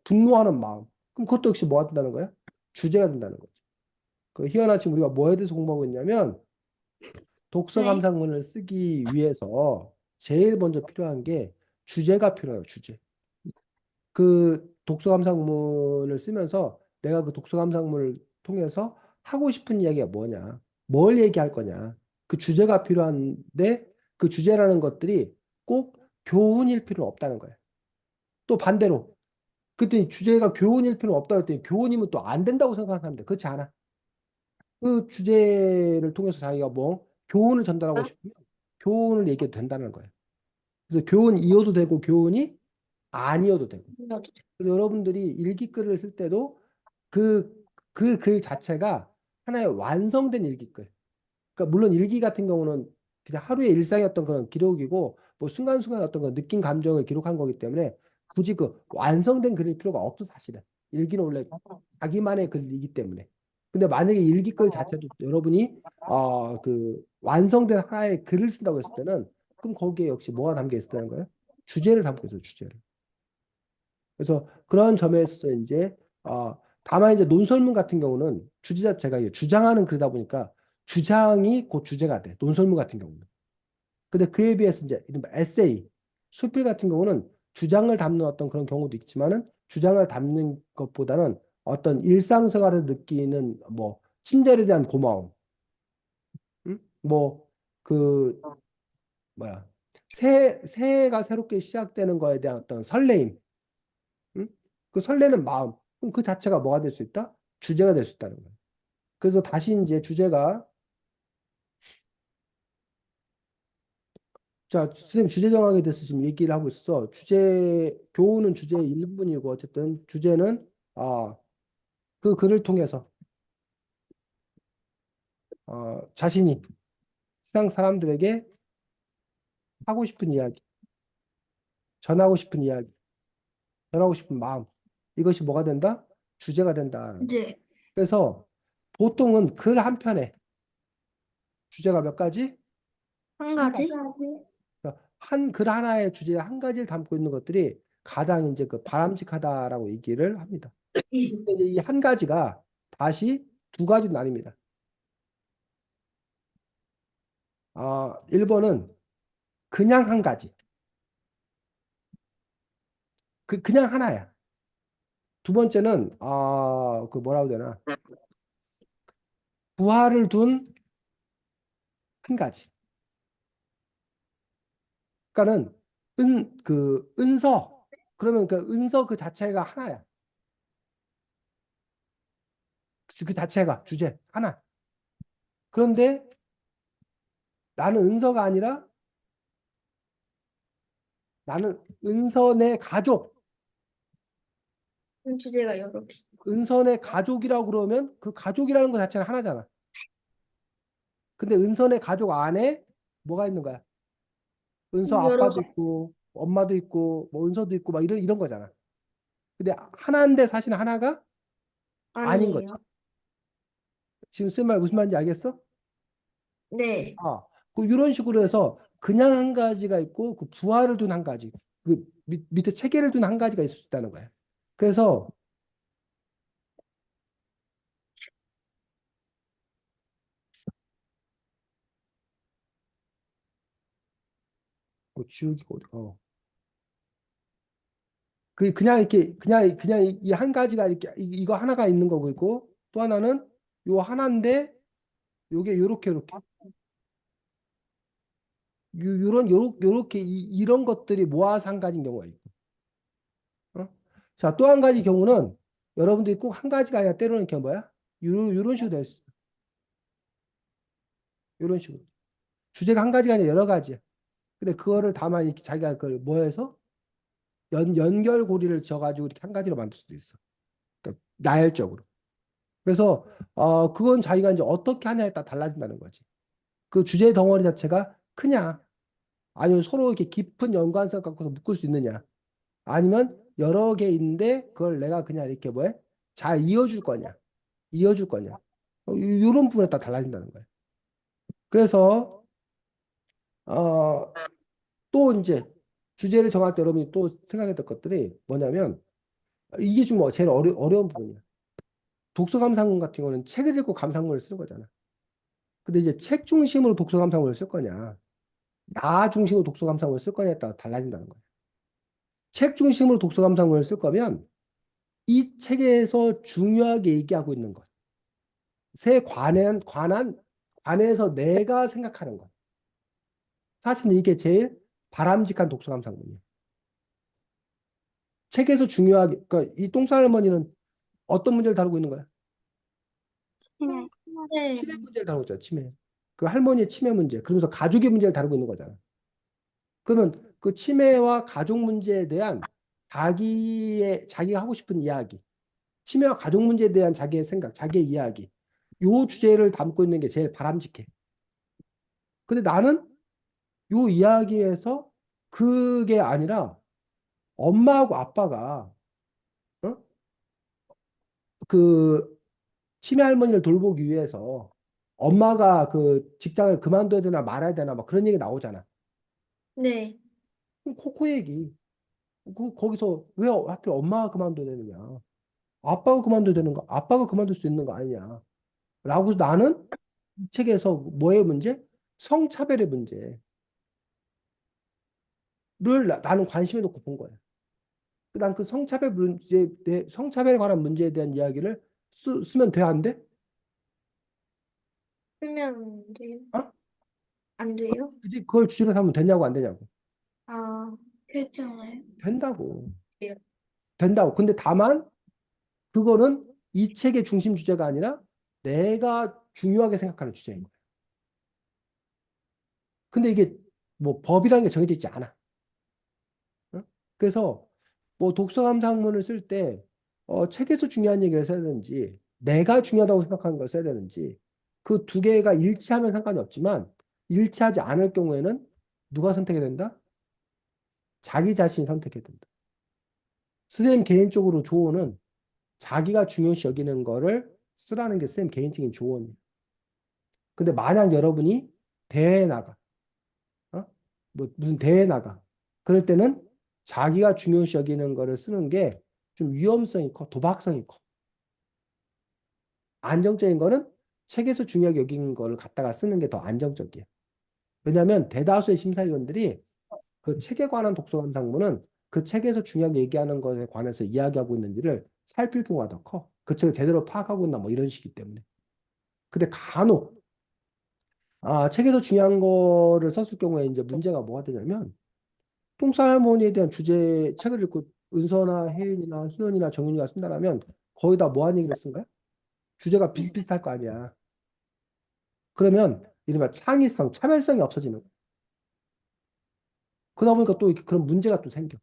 분노하는 마음. 그럼 그것도 역시 뭐가 된다는 거야? 주제가 된다는 거지. 그 희연아 지금 우리가 뭐에 대해서 공부하고 있냐면 독서 네. 감상문을 쓰기 위해서 제일 먼저 필요한 게 주제가 필요해요, 주제. 그 독서 감상문을 쓰면서 내가 그 독서 감상문을 통해서 하고 싶은 이야기가 뭐냐, 뭘 얘기할 거냐, 그 주제가 필요한데 그 주제라는 것들이 꼭 교훈일 필요는 없다는 거예요. 또 반대로 그랬더니 주제가 교훈일 필요는 없다 그랬더니 교훈이면 또 안 된다고 생각하는 사람들 그렇지 않아. 그 주제를 통해서 자기가 뭐 교훈을 전달하고 싶으면 교훈을 얘기해도 된다는 거예요. 그래서 교훈이어도 되고 교훈이 아니어도 되고. 그래서 여러분들이 일기글을 쓸 때도 그, 그 글 자체가 하나의 완성된 일기글. 그러니까 물론 일기 같은 경우는 그냥 하루의 일상의 어떤 그런 기록이고 뭐 순간순간 어떤 그 느낀 감정을 기록한 거기 때문에 굳이 그 완성된 글일 필요가 없어 사실은. 일기는 원래 자기만의 글이기 때문에. 근데 만약에 일기글 자체도 여러분이 그 완성된 하나의 글을 쓴다고 했을 때는 그럼 거기에 역시 뭐가 담겨 있다는 거예요? 주제를 담고 있어요, 주제를. 그래서 그런 점에서 이제 다만 이제 논설문 같은 경우는 주제 자체가 이게 주장하는 글이다 보니까 주장이 곧 주제가 돼. 논설문 같은 경우는. 근데 그에 비해서 이제 이른바 에세이, 수필 같은 경우는 주장을 담는 어떤 그런 경우도 있지만은 주장을 담는 것보다는 어떤 일상생활에서 느끼는 뭐 친절에 대한 고마움, 뭐그 뭐야 새해가 새롭게 시작되는 거에 대한 어떤 설레임, 응? 그 설레는 마음, 그럼 그 자체가 뭐가 될 수 있다? 주제가 될 수 있다는 거예요. 그래서 다시 이제 주제가 자, 선생님 주제 정하게 대해서 지금 얘기를 하고 있어. 교훈은 주제 1분이고 어쨌든 주제는 그 글을 통해서 자신이 세상 사람들에게 하고 싶은 이야기, 전하고 싶은 이야기, 전하고 싶은 마음 이것이 뭐가 된다? 주제가 된다. 이제 그래서 보통은 글 한 편에 주제가 몇 가지? 한 한 가지? 가지. 한 글 하나의 주제에 한 가지를 담고 있는 것들이 가장 이제 그 바람직하다라고 얘기를 합니다. 근데 이제 이 한 가지가 다시 두 가지로 나뉩니다. 1번은 그냥 한 가지. 그냥 하나야. 두 번째는 그 뭐라고 해야 되나? 부하를 둔 한 가지. 그러니까는 그 은서 그러면 그 은서 그 자체가 하나야. 그 자체가 주제 하나. 그런데 나는 은서가 아니라 나는 은서 내 가족. 주제가 여러 개. 은선의 가족이라고 그러면 그 가족이라는 것 자체는 하나잖아. 근데 은선의 가족 안에 뭐가 있는 거야? 은서 여러 아빠도 있고 엄마도 있고 뭐 은서도 있고 막 이런 거잖아. 근데 하나인데 사실 하나가 아닌 거지. 아니에요. 지금 쓴 말 무슨 말인지 알겠어? 네. 아, 그 이런 식으로 해서 그냥 한 가지가 있고 그 부하를 둔 한 가지, 그 밑에 체계를 둔 한 가지가 있을 수 있다는 거야. 그래서 지우기가 그 그냥 이렇게 그냥 이 한 가지가 이렇게 이거 하나가 있는 거고 있고 또 하나는 요 하나인데 요게 요렇게 요렇게 이런 것들이 모아서 한 가지인 경우가 있고. 어? 자, 또 한 가지 경우는 여러분들이 꼭 한 가지가 아니라 때로는 이렇게 뭐야? 요런 식으로 될 수 있어. 요런 식으로. 주제가 한 가지가 아니라 여러 가지야. 근데 그거를 다만 이렇게 자기가 그걸 뭐해서 연결고리를 지어가지고 이렇게 한 가지로 만들 수도 있어. 그러니까 나열적으로. 그래서 그건 자기가 이제 어떻게 하냐에 따라 달라진다는 거지. 그 주제 덩어리 자체가 크냐, 아니면 서로 이렇게 깊은 연관성 갖고서 묶을 수 있느냐, 아니면 여러 개 있는데 그걸 내가 그냥 이렇게 뭐해? 잘 이어줄 거냐, 이어줄 거냐. 이런 부분에 따라 달라진다는 거예요. 그래서 또 이제 주제를 정할 때 여러분이 또 생각해야 될 것들이 뭐냐면 이게 좀 제일 어려운 부분이야. 독서 감상문 같은 경우는 책을 읽고 감상문을 쓰는 거잖아. 근데 이제 책 중심으로 독서 감상문을 쓸 거냐, 나 중심으로 독서 감상문을 쓸 거냐에 따라 달라진다는 거야. 책 중심으로 독서 감상문을 쓸 거면 이 책에서 중요하게 얘기하고 있는 것에 관해서 내가 생각하는 것. 사실 이게 제일 바람직한 독서 감상문이에요. 책에서 중요하게, 그러니까 이 똥싸 할머니는 어떤 문제를 다루고 있는 거야? 치매. 네. 치매 문제를 다루고 있잖아, 치매. 그 할머니의 치매 문제. 그러면서 가족의 문제를 다루고 있는 거잖아. 그러면 그 치매와 가족 문제에 대한 자기가 하고 싶은 이야기, 치매와 가족 문제에 대한 자기의 생각, 자기의 이야기, 요 주제를 담고 있는 게 제일 바람직해. 근데 나는 요 이야기에서 그게 아니라 엄마하고 아빠가 어? 그 치매 할머니를 돌보기 위해서 엄마가 그 직장을 그만둬야 되나 말아야 되나 막 그런 얘기 나오잖아. 네. 그럼 코코 얘기. 거기서 왜 하필 엄마가 그만둬야 되느냐? 아빠가 그만둬야 되는 거, 아빠가 그만둘 수 있는 거 아니냐? 라고 나는 이 책에서 뭐의 문제? 성차별의 문제를 나는 관심을 놓고 본 거야. 난 그 성차별에 관한 문제에 대한 이야기를 쓰면 돼, 안 돼? 쓰면 안 돼요? 어? 안 돼요? 굳이 그걸 주제로 삼으면 되냐고, 안 되냐고. 아, 그렇잖아요. 된다고. 돼요. 된다고. 근데 다만, 그거는 이 책의 중심 주제가 아니라 내가 중요하게 생각하는 주제인 거야. 근데 이게 뭐 법이라는 게 정해져 있지 않아. 어? 그래서 뭐 독서 감상문을 쓸 때 책에서 중요한 얘기를 써야 되는지 내가 중요하다고 생각하는 걸 써야 되는지 그 두 개가 일치하면 상관이 없지만 일치하지 않을 경우에는 누가 선택해야 된다? 자기 자신이 선택해야 된다. 선생님 개인적으로 조언은 자기가 중요시 여기는 거를 쓰라는 게 선생님 개인적인 조언이에요. 근데 만약 여러분이 대회에 나가, 어? 뭐 무슨 대회에 나가, 그럴 때는 자기가 중요시 여기는 거를 쓰는 게 좀 위험성이 커, 도박성이 커. 안정적인 거는 책에서 중요하게 여기는 거를 갖다가 쓰는 게 더 안정적이에요. 왜냐하면 대다수의 심사위원들이 그 책에 관한 독서 감상문은 그 책에서 중요하게 얘기하는 것에 관해서 이야기하고 있는지를 살필 경우가 더 커. 그 책을 제대로 파악하고 있나 뭐 이런 식이기 때문에. 근데 간혹 책에서 중요한 거를 썼을 경우에 이제 문제가 뭐가 되냐면 똥쌀 할머니에 대한 주제 책을 읽고 은서나 혜윤이나 희연이나 정윤이가 쓴다라면 거의 다 뭐한 얘기를 쓴 거야? 주제가 비슷비슷할 거 아니야. 그러면 이른바 창의성, 차별성이 없어지는 거야. 그러다 보니까 또 이렇게 그런 문제가 또 생겨.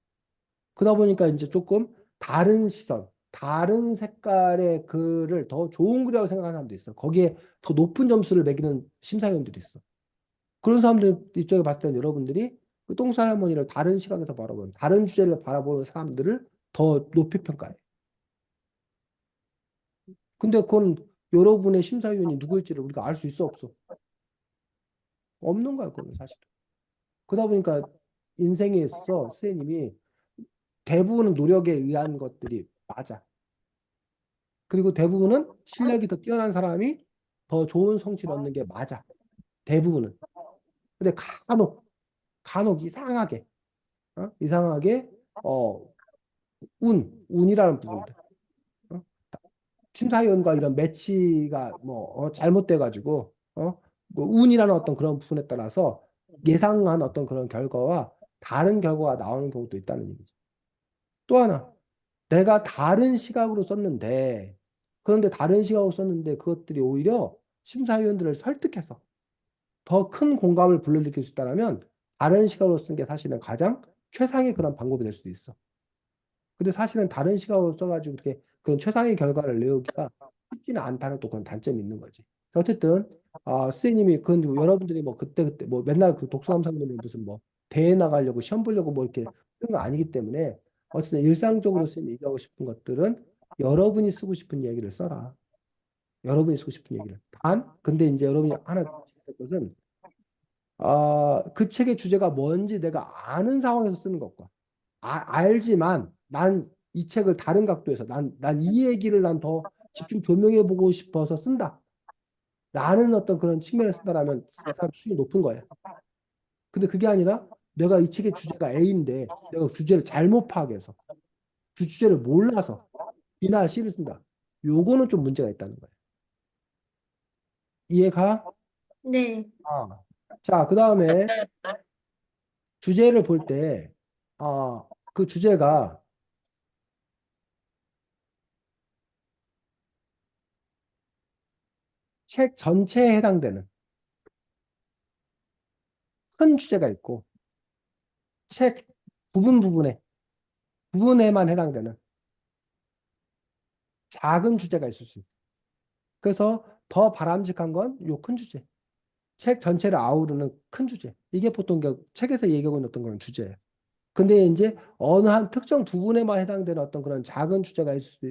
그러다 보니까 이제 조금 다른 시선, 다른 색깔의 글을 더 좋은 글이라고 생각하는 사람도 있어. 거기에 더 높은 점수를 매기는 심사위원들이 있어. 그런 사람들 입장에 봤을 때는 여러분들이 그 똥쌀 할머니를 다른 시각에서 바라보는, 다른 주제를 바라보는 사람들을 더 높이 평가해. 근데 그건 여러분의 심사위원이 누구일지를 우리가 알 수 있어, 없어? 없는 거야, 그거는 사실. 그러다 보니까 인생에 있어서 선생님이 대부분은 노력에 의한 것들이 맞아. 그리고 대부분은 실력이 더 뛰어난 사람이 더 좋은 성취를 얻는 게 맞아. 대부분은. 근데 간혹 이상하게, 이상하게, 어, 운이라는 부분들. 어? 심사위원과 이런 매치가 뭐, 잘못돼가지고, 뭐 운이라는 어떤 그런 부분에 따라서 예상한 어떤 그런 결과와 다른 결과가 나오는 경우도 있다는 얘기죠. 또 하나, 내가 다른 시각으로 썼는데, 그런데 다른 시각으로 썼는데 그것들이 오히려 심사위원들을 설득해서 더 큰 공감을 불러일으킬 수 있다면 다른 시각으로 쓴 게 사실은 가장 최상의 그런 방법이 될 수도 있어. 근데 사실은 다른 시각으로 써가지고 이렇게 그런 최상의 결과를 내오기가 쉽지는 않다는 또 그런 단점이 있는 거지. 어쨌든 선생님이 그 여러분들이 뭐 그때 뭐 맨날 그 독서감상문을 무슨 뭐 대회 나가려고 시험 보려고 뭐 이렇게 쓰는 거 아니기 때문에 어쨌든 일상적으로 선생님이 얘기하고 싶은 것들은 여러분이 쓰고 싶은 얘기를 써라. 여러분이 쓰고 싶은 얘기를. 근데 이제 여러분이 하나 주의할 것은 그 책의 주제가 뭔지 내가 아는 상황에서 쓰는 것과 알지만 난 이 책을 다른 각도에서 난 이 얘기를 난 더 집중 조명해 보고 싶어서 쓴다. 라는 어떤 그런 측면에서 쓴다라면 그 사람 수준이 높은 거예요. 근데 그게 아니라 내가 이 책의 주제가 A인데 내가 주제를 잘못 파악해서 그 주제를 몰라서 B나 C를 쓴다. 요거는 좀 문제가 있다는 거예요. 이해가? 네. 아. 자, 그 다음에 주제를 볼 때, 그 주제가 책 전체에 해당되는 큰 주제가 있고, 책 부분에만 해당되는 작은 주제가 있을 수 있어요. 그래서 더 바람직한 건 요 큰 주제. 책 전체를 아우르는 큰 주제. 이게 보통 책에서 얘기하고 있는 어떤 그런 주제예요. 근데 이제 어느 한 특정 부분에만 해당되는 어떤 그런 작은 주제가 있을 수도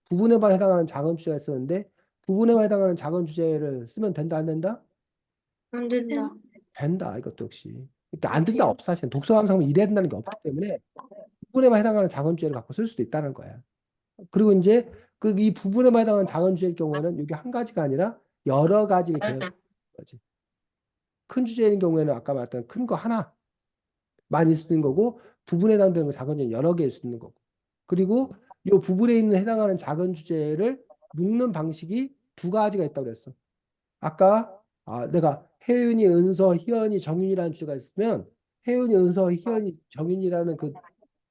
부분에만 해당하는 작은 주제가 있었는데 부분에만 해당하는 작은 주제를 쓰면 된다 안 된다? 안 된다. 된다. 이것도 역시. 그러니까 안 된다 없어. 사실 독서감상은 이래야 된다는 게 없기 때문에 부분에만 해당하는 작은 주제를 갖고 쓸 수도 있다는 거야. 그리고 이제 그 이 부분에만 해당하는 작은 주제일 경우에는 이게 한 가지가 아니라 여러 가지를 개혁하는 거지. 큰 주제인 경우에는 아까 말했던 큰 거 하나 많이 쓰는 거고 부분에 해당되는 거 작은 주제는 여러 개일 수 있는 거고. 그리고 이 부분에 있는 해당하는 작은 주제를 묶는 방식이 두 가지가 있다고 그랬어. 아까 내가 혜윤이, 은서, 희연이, 정윤이라는 주제가 있으면 혜윤이, 은서, 희연이, 정윤이라는 그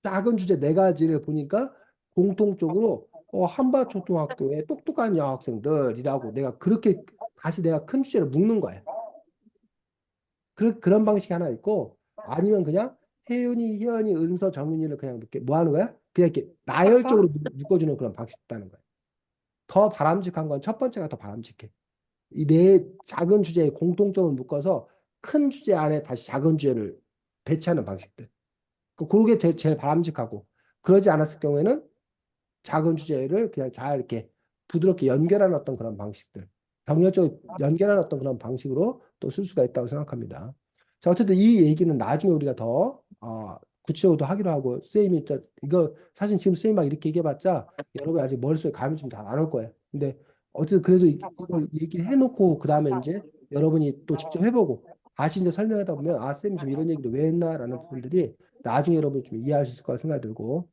작은 주제 네 가지를 보니까 공통적으로 한밭초등학교의 똑똑한 여학생들이라고 내가 그렇게 다시 내가 큰 주제를 묶는 거야. 그런 방식이 하나 있고 아니면 그냥 혜윤이, 희연이, 은서, 정윤이를 그냥 이렇게 뭐 하는 거야? 그냥 이렇게 나열적으로 묶어주는 그런 방식이 있다는 거야. 더 바람직한 건 첫 번째가 더 바람직해. 이 네 작은 주제에 공통점을 묶어서 큰 주제 안에 다시 작은 주제를 배치하는 방식들. 그게 제일 바람직하고 그러지 않았을 경우에는 작은 주제를 그냥 잘 이렇게 부드럽게 연결하는 어떤 그런 방식들. 병렬적으로 연결하는 어떤 그런 방식으로 또 쓸 수가 있다고 생각합니다. 자, 어쨌든 이 얘기는 나중에 우리가 더 구체적으로 하기로 하고 쌤이 이거 사실 지금 쌤이 막 이렇게 얘기해봤자 여러분 아직 머릿속에 감이 좀 잘 안 올 거예요. 근데 어쨌든 그래도 이걸 얘기를 해놓고 그 다음에 이제 여러분이 또 직접 해보고 다시 이제 설명하다 보면 쌤이 지금 이런 얘기를 왜 했나라는 부분들이 나중에 여러분이 좀 이해할 수 있을 거라 생각이 들고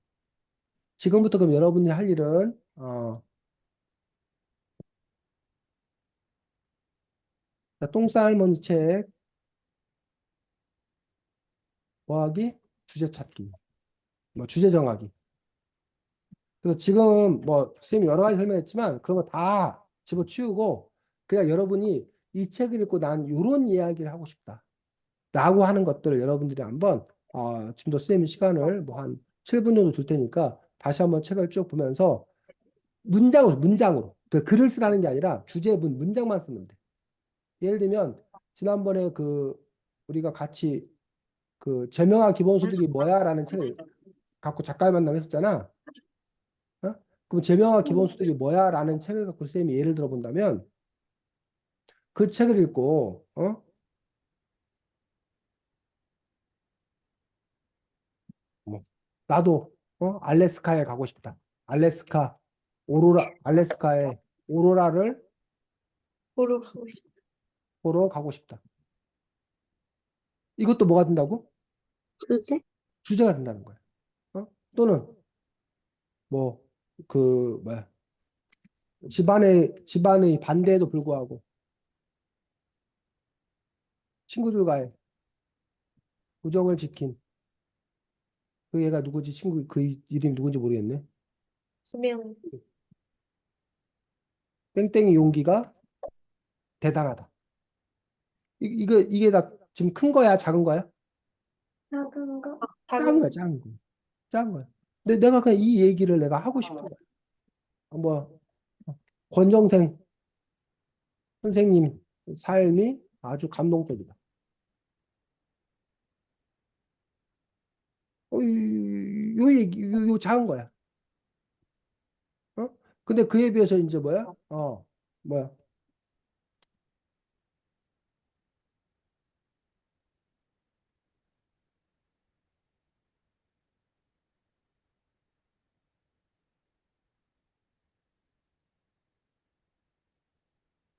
지금부터 그럼 여러분이 할 일은 똥싸 할머니 책 뭐하기? 주제 찾기. 뭐 주제 정하기. 그래서 지금 뭐 선생님이 여러 가지 설명했지만 그런 거 다 집어치우고 그냥 여러분이 이 책을 읽고 난 이런 이야기를 하고 싶다. 라고 하는 것들을 여러분들이 한번 지금도 선생님 시간을 뭐 한 7분 정도 줄 테니까 다시 한번 책을 쭉 보면서 문장으로 그 글을 쓰라는 게 아니라 주제문 문장만 쓰면 돼. 예를 들면 지난번에 그 우리가 같이 그 제명화 기본소득이 뭐야라는 책을 갖고 작가의 만남 했었잖아. 어? 그럼 제명화 기본소득이 뭐야라는 책을 갖고 쌤이 예를 들어 본다면 그 책을 읽고 뭐 나도 알래스카에 가고 싶다. 알래스카의 오로라를 보러 가고 싶어요. 보러 가고 싶다. 이것도 뭐가 된다고? 주제? 주제가 된다는 거야. 또는 뭐 그 뭐야 집안의 반대에도 불구하고 친구들과의 우정을 지킨 그 얘가 누구지? 친구 그 이름이 누군지 모르겠네. 김혜영. 땡땡이 용기가 대단하다. 이게 다 지금 큰 거야, 작은 거야? 작은 거? 작은 거야, 작은 거. 작은 거야. 근데 내가 그냥 이 얘기를 내가 하고 싶은 거야. 뭐 권정생 선생님 삶이 아주 감동적이다. 요 작은 거야. 어? 근데 그에 비해서 이제 뭐야? 뭐야?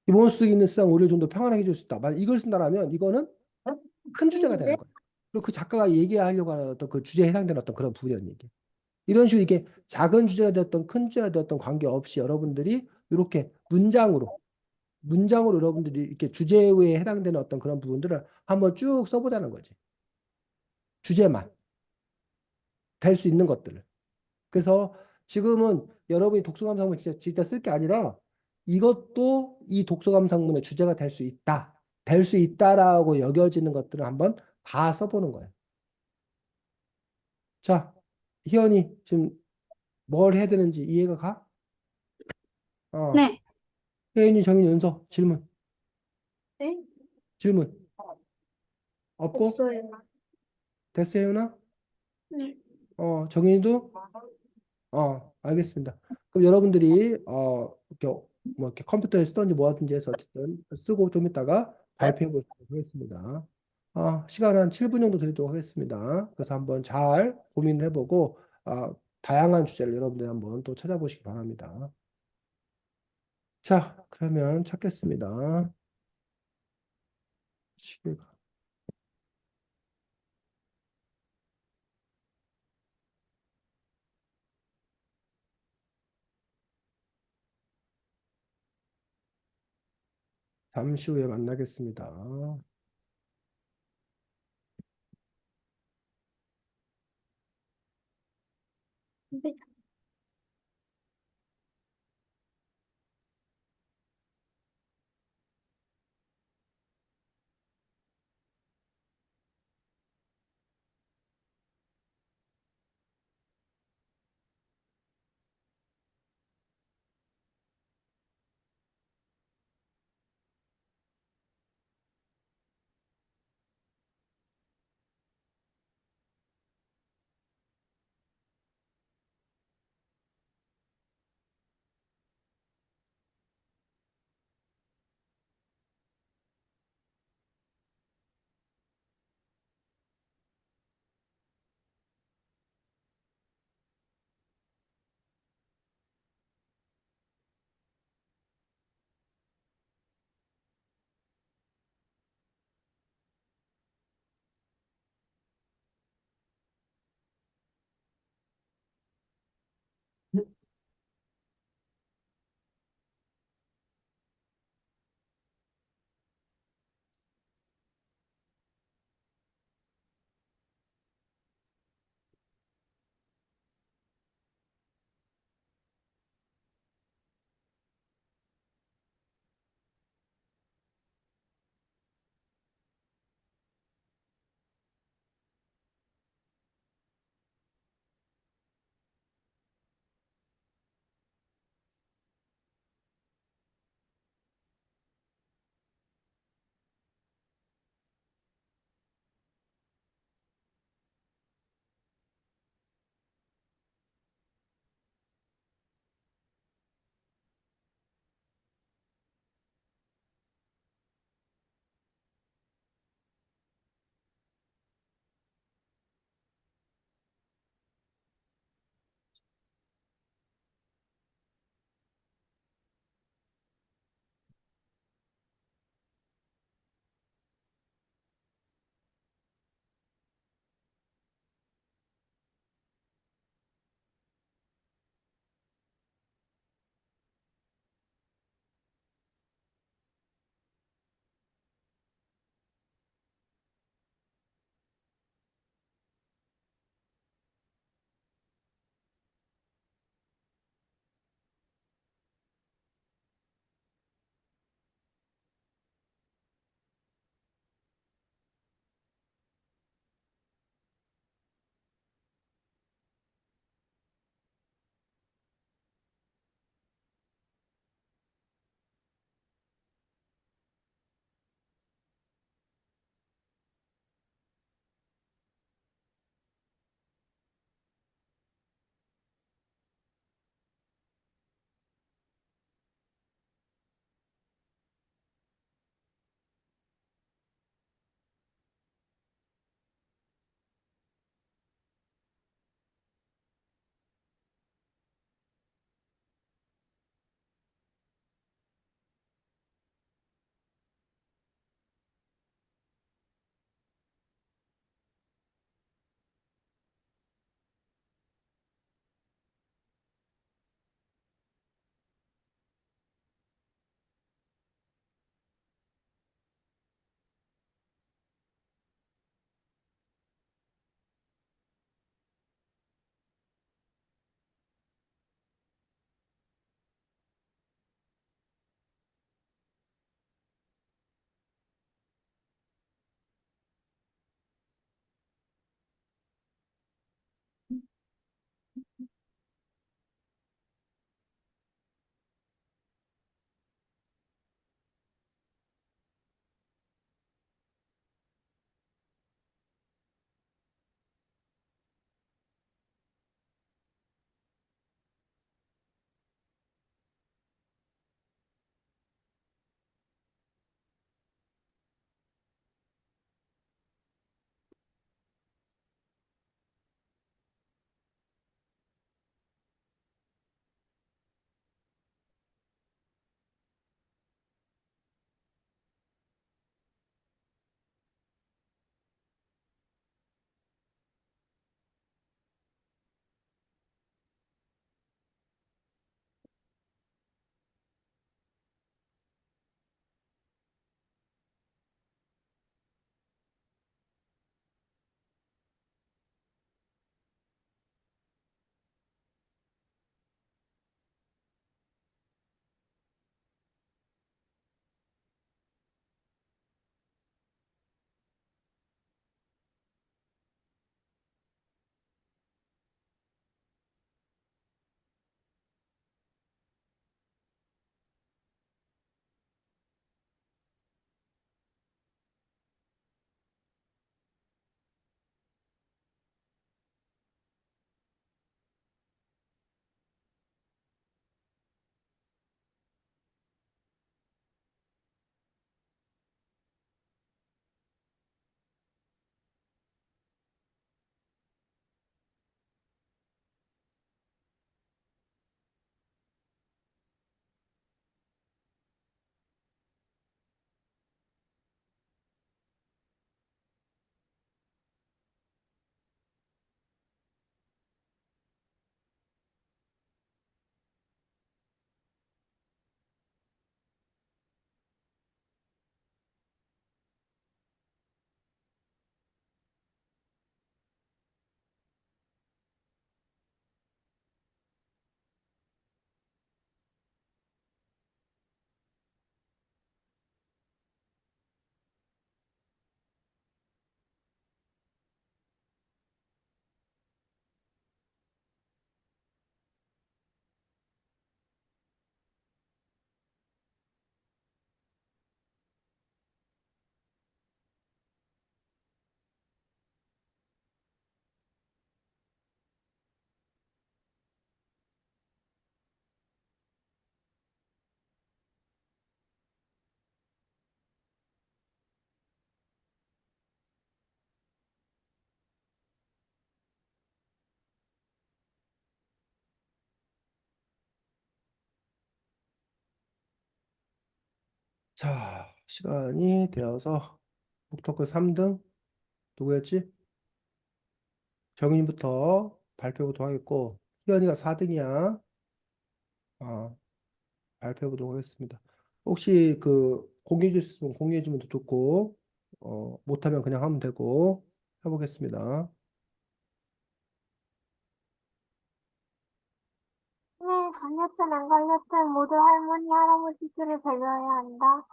기본소득 있는 세상 우리를 좀 더 평안하게 해줄 수 있다. 만약 이걸 쓴다라면 이거는 큰 주제가 되는 거야. 그리고 그 작가가 얘기하려고 하는 어떤 그 주제에 해당되는 어떤 그런 부분이라는 얘기. 이런 식으로 이게 작은 주제가 되었던 큰 주제가 되었던 관계없이 여러분들이 이렇게 문장으로 여러분들이 이렇게 주제에 해당되는 어떤 그런 부분들을 한번 쭉 써보자는 거지. 주제만 될 수 있는 것들을. 그래서 지금은 여러분이 독서감상문 진짜 쓸 게 아니라 이것도 이 독서감상문의 주제가 될 수 있다. 될 수 있다라고 여겨지는 것들을 한번 다 써보는 거예요. 자, 희연이 지금 뭘 해야 되는지 이해가 가? 어. 네. 혜인이, 정인, 은서 질문. 네? 질문. 없고? 없어요. 됐어요, 혜연아? 네. 정인이도? 알겠습니다. 그럼 여러분들이 이렇게 뭐 이렇게 컴퓨터에 쓰든지 뭐 하든지 해서 어쨌든 쓰고 좀 이따가 발표해 보도록 하겠습니다. 시간 한 7분 정도 드리도록 하겠습니다. 그래서 한번 잘 고민을 해보고 다양한 주제를 여러분들 한번 또 찾아보시기 바랍니다. 자, 그러면 찾겠습니다. 시계가 잠시 후에 만나겠습니다. 네. 자, 시간이 되어서 북토크 3등 누구였지? 정인부터 발표부터 하겠고 희연이가 4등이야. 발표해 보도록 하겠습니다. 혹시 그 공유해 줄 수 있으면 공유해 주면 더 좋고 못하면 그냥 하면 되고 해보겠습니다. 네, 걸렸든 안 걸렸든 모두 할머니, 할아버지들을 배려해야 한다.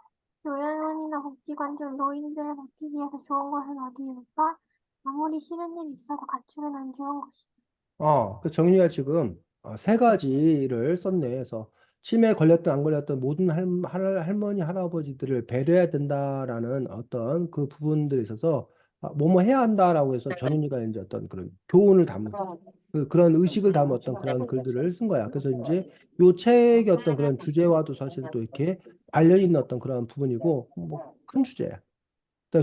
요양원이나 복지관 등 노인들을 버티기 위해서 좋은 곳은 어디일까? 아무리 싫은 일이 있어도 가출은 안 좋은 것이다. 그 정리가 지금 세 가지를 썼네. 그래서 치매에 걸렸든 안 걸렸든 모든 할머니, 할아버지들을 배려해야 된다라는 어떤 그 부분들에 있어서 뭐뭐 해야 한다라고 해서 정윤이가 이제 어떤 그런 교훈을 담은 그런 의식을 담은 어떤 그런 글들을 쓴 거야. 그래서 이제 요 책의 어떤 그런 주제와도 사실 또 이렇게 관련 있는 어떤 그런 부분이고 뭐 큰 주제야.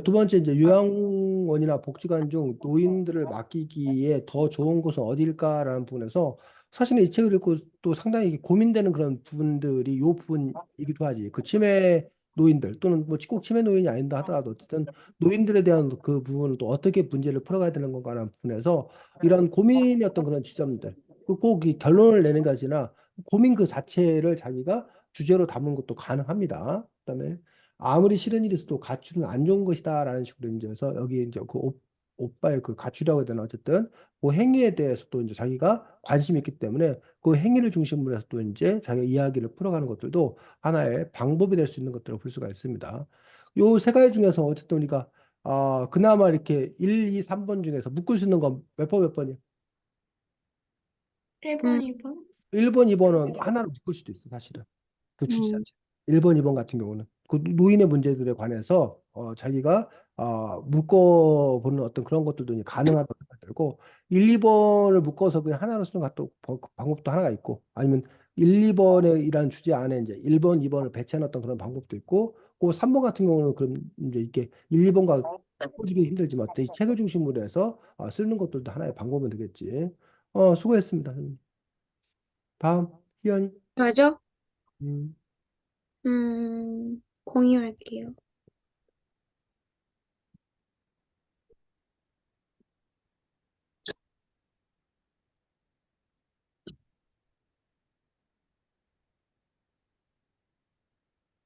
두 번째 이제 요양원이나 복지관 중 노인들을 맡기기에 더 좋은 곳은 어디일까라는 부분에서 사실은 이 책을 읽고 또 상당히 고민되는 그런 부분들이 요 부분이기도 하지. 그 치매 노인들 또는 뭐 꼭 치매 노인이 아닌다 하더라도 어쨌든 노인들에 대한 그 부분을 또 어떻게 문제를 풀어가야 되는 건가라는 부분에서 이런 고민이었던 그런 지점들 꼭 이 결론을 내는 게 아니라 고민 그 자체를 자기가 주제로 담은 것도 가능합니다. 그다음에 아무리 싫은 일이 있어도 가출은 안 좋은 것이다라는 식으로 이제 해서 여기 이제 그 오빠의 그 가출이라고 해야 되나 어쨌든 그 행위에 대해서 또 이제 자기가 관심이 있기 때문에 그 행위를 중심으로 해서 또 이제 자기가 이야기를 풀어가는 것들도 하나의 방법이 될 수 있는 것들을 볼 수가 있습니다. 요 세 가지 중에서 어쨌든 우리가 그나마 이렇게 1, 2, 3번 중에서 묶을 수 있는 건 몇 번이야? 1번, 2번? 1번, 2번은 하나로 묶을 수도 있어, 사실은. 그 취지 음, 자체. 1번, 2번 같은 경우는 그 노인의 문제들에 관해서 자기가 묶어보는 어떤 그런 것들도 이제 가능하다고 생각되고 1, 2번을 묶어서 그냥 하나로 쓰는 것도 방법도 하나가 있고 아니면 1, 2번의 이란 주제 안에 이제 1번, 2번을 배치해 놨던 그런 방법도 있고 그 3번 같은 경우는 그럼 이제 이게 1, 2번과 바꿔주기 힘들지만 어떤 이 책을 중심으로 해서 쓰는 것들도 하나의 방법은 되겠지. 수고했습니다. 다음 희연이. 맞아? 음. 공유할게요.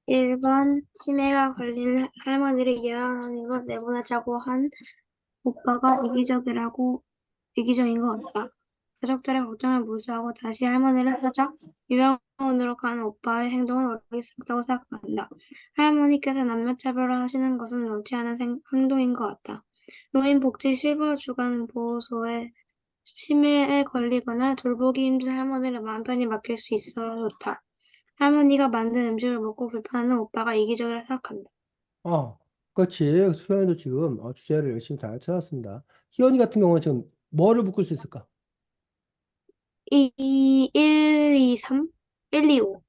1번, 치매가 걸린 할머니를 요양원으로 내보내자고 한 오빠가 이기적인 것 같다. 가족들의 걱정을 무시하고 다시 할머니를 살짝 요양원으로 가는 오빠의 행동은 어리석다고 생각한다. 할머니께서 남녀차별을 하시는 것은 옳지 않은 행동인 것 같다. 노인복지 실버주간보호소에 치매에 걸리거나 돌보기 힘든 할머니를 마음 편히 맡길 수 있어 좋다. 할머니가 만든 음식을 먹고 불편해하는 오빠가 이기적이라 생각한다. 그렇지. 수현이도 지금 주제를 열심히 잘 찾았습니다. 희연이 같은 경우는 지금 뭐를 묶을 수 있을까? 1, 2, 3? 1, 2, 5.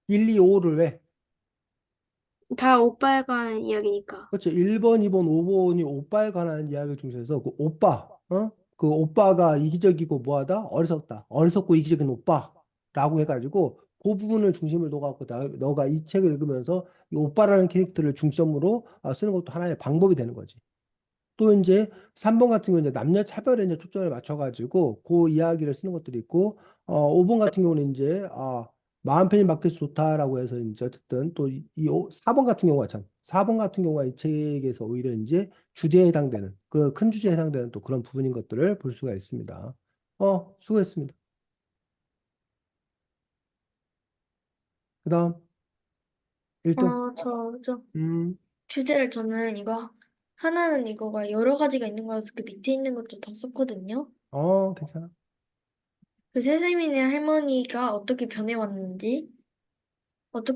1, 2, 5를 왜? 다 오빠에 관한 이야기니까. 그렇지. 1번, 2번, 5번이 오빠에 관한 이야기 중에서 그 오빠, 그 오빠가 이기적이고 뭐하다? 어리석다. 어리석고 이기적인 오빠라고 해가지고 그 부분을 중심을 둬갖고 너가 이 책을 읽으면서 이 오빠라는 캐릭터를 중점으로 쓰는 것도 하나의 방법이 되는 거지. 또 이제 3번 같은 경우는 이제 남녀 차별에 이제 초점을 맞춰가지고 그 이야기를 쓰는 것들이 있고 5번 같은 경우는 이제 마음 편히 맡길 수 좋다라고 해서 이제 어쨌든 또 4번 같은 경우가 참 4번 같은 경우가 이 책에서 오히려 이제 주제에 해당되는 그 큰 주제에 해당되는 또 그런 부분인 것들을 볼 수가 있습니다. 수고했습니다. 그다음 1등. 저 음, 주제를 저는 하나는 이거가 여러 가지가 있는 거여서 그 밑에 있는 것도 다 썼거든요. 괜찮아. 그 세세민의 할머니가 어떻게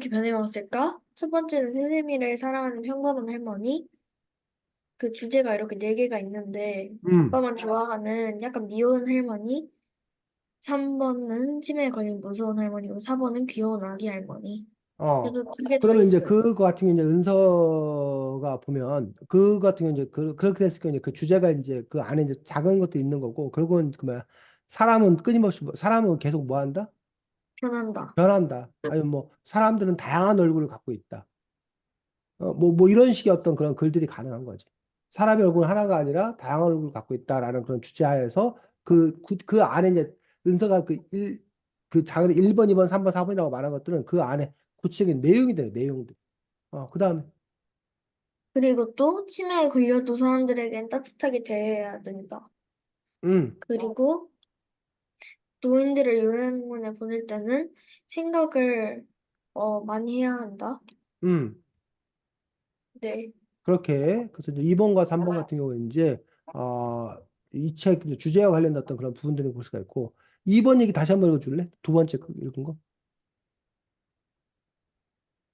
변해왔을까? 첫 번째는 세세미를 사랑하는 평범한 할머니. 그 주제가 이렇게 네 개가 있는데, 음, 오빠만 좋아하는 약간 미운 할머니. 3번은 치매에 걸린 무서운 할머니고, 4번은 귀여운 아기 할머니. 어. 그래도 두 개 더 그러면 이제 있어요. 그거 같은 경우 이제 은서가 보면 그 같은 경우 이제 그렇게 됐을 경우에 그 주제가 이제 그 안에 이제 작은 것도 있는 거고 결국은 그 뭐야 사람은 끊임없이 사람은 계속 뭐 한다? 변한다. 변한다. 아니면 뭐 사람들은 다양한 얼굴을 갖고 있다. 뭐 이런 식의 어떤 그런 글들이 가능한 거지. 사람의 얼굴은 하나가 아니라 다양한 얼굴을 갖고 있다라는 그런 주제하에서 그 안에 이제 은서가 그 작은 1번, 2번, 3번, 4번이라고 말한 것들은 그 안에 구체적인 내용이 돼요, 내용들. 그 다음에, 그리고 또 치매에 걸려도 사람들에겐 따뜻하게 대해야 된다. 음, 그리고 노인들을 요양원에 보낼 때는 생각을 많이 해야 한다. 음. 네. 그렇게, 그래서 이제 2번과 3번 같은 경우에 이제, 이 책 주제와 관련된 어떤 그런 부분들을 볼 수가 있고, 2번 얘기 다시 한번 읽어줄래? 두 번째 읽은 거?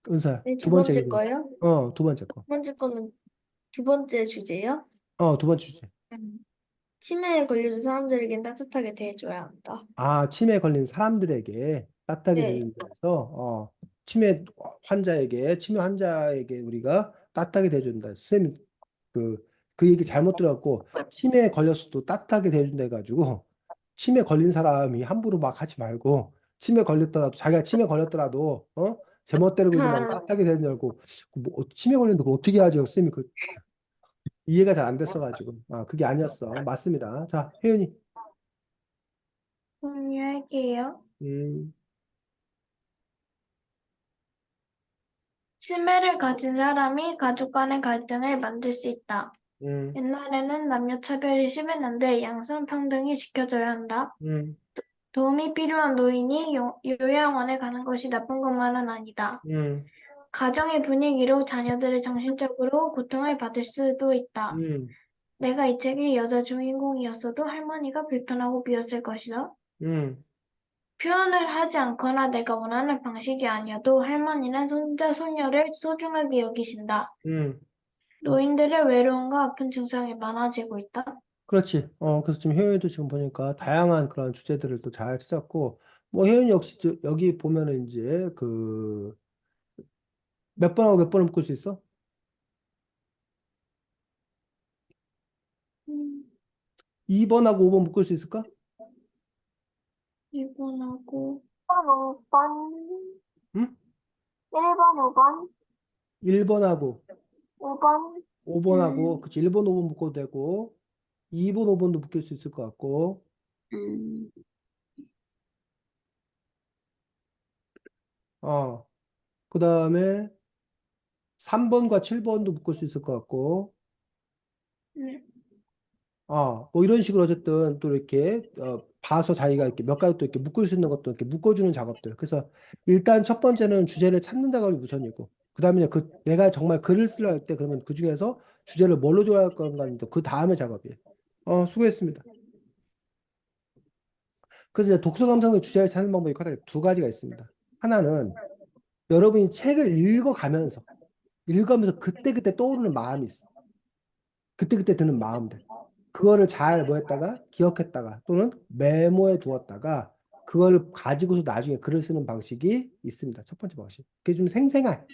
은서야, 네, 두 두 번째 번째 읽은 거. 거요? 두 번째 거. 두 번째 거는 두 번째 주제요? 두 번째 주제. 치매에 걸려도 사람들에겐 따뜻하게 대해줘야 한다. 치매에 걸린 사람들에게 따뜻하게 네. 대해준다 해서, 치매 환자에게 우리가 따뜻하게 대해준다. 선생님, 그 얘기 잘못 들었고, 치매에 걸렸어도 따뜻하게 대해준다 해가지고, 치매 걸린 사람이 함부로 막 하지 말고, 치매 걸렸더라도, 자기가 치매 걸렸더라도, 제멋대로 굴지 말고 따뜻하게 대해주냐고, 치매 걸렸는데 그걸 어떻게 하죠? 선생님이 이해가 잘 안 됐어가지고, 그게 아니었어. 맞습니다. 자, 혜연이. 정리할게요. 음, 치매를 가진 사람이 가족 간의 갈등을 만들 수 있다. 음, 옛날에는 남녀 차별이 심했는데 양성평등이 지켜져야 한다. 음, 도움이 필요한 노인이 요양원에 가는 것이 나쁜 것만은 아니다. 음, 가정의 분위기로 자녀들의 정신적으로 고통을 받을 수도 있다. 음, 내가 이 책의 여자 주인공이었어도 할머니가 불편하고 미웠을 것이다. 음. 표현을 하지 않거나 내가 원하는 방식이 아니어도 할머니는 손자, 손녀를 소중하게 여기신다. 음. 노인들의 외로움과 아픈 증상이 많아지고 있다. 그렇지. 그래서 지금 혜연이도 지금 보니까 다양한 그런 주제들을 또 잘 썼고, 뭐 혜연이 역시 여기 보면은 이제 몇 번하고 몇 번을 묶을 수 있어? 음, 2번하고 5번 묶을 수 있을까? 일본하고 1번, 5번, 응? 1번, 5번, 1번하고 5번, 5번하고, 음, 그치. 1번, 5번 묶어도 되고, 2번, 5번도 묶일 수 있을 것 같고, 음, 그 다음에 3번과 7번도 묶을 수 있을 것 같고, 네. 뭐 이런 식으로 어쨌든 또 이렇게 봐서 자기가 이렇게 몇 가지 또 이렇게 묶을 수 있는 것도 이렇게 묶어주는 작업들. 그래서 일단 첫 번째는 주제를 찾는 작업이 우선이고, 그다음에 내가 정말 글을 쓰려 할 때 그러면 그 중에서 주제를 뭘로 좋아할 건가 하는 그 다음에 작업이에요. 수고했습니다. 그래서 이제 독서 감상의 주제를 찾는 방법이 크게 두 가지가 있습니다. 하나는 여러분이 책을 읽으면서 그때그때 떠오르는 마음이 있어. 그때그때 드는 마음들. 그거를 잘 뭐 했다가 기억했다가 또는 메모해 두었다가 그걸 가지고서 나중에 글을 쓰는 방식이 있습니다. 첫 번째 방식. 그게 좀 생생한.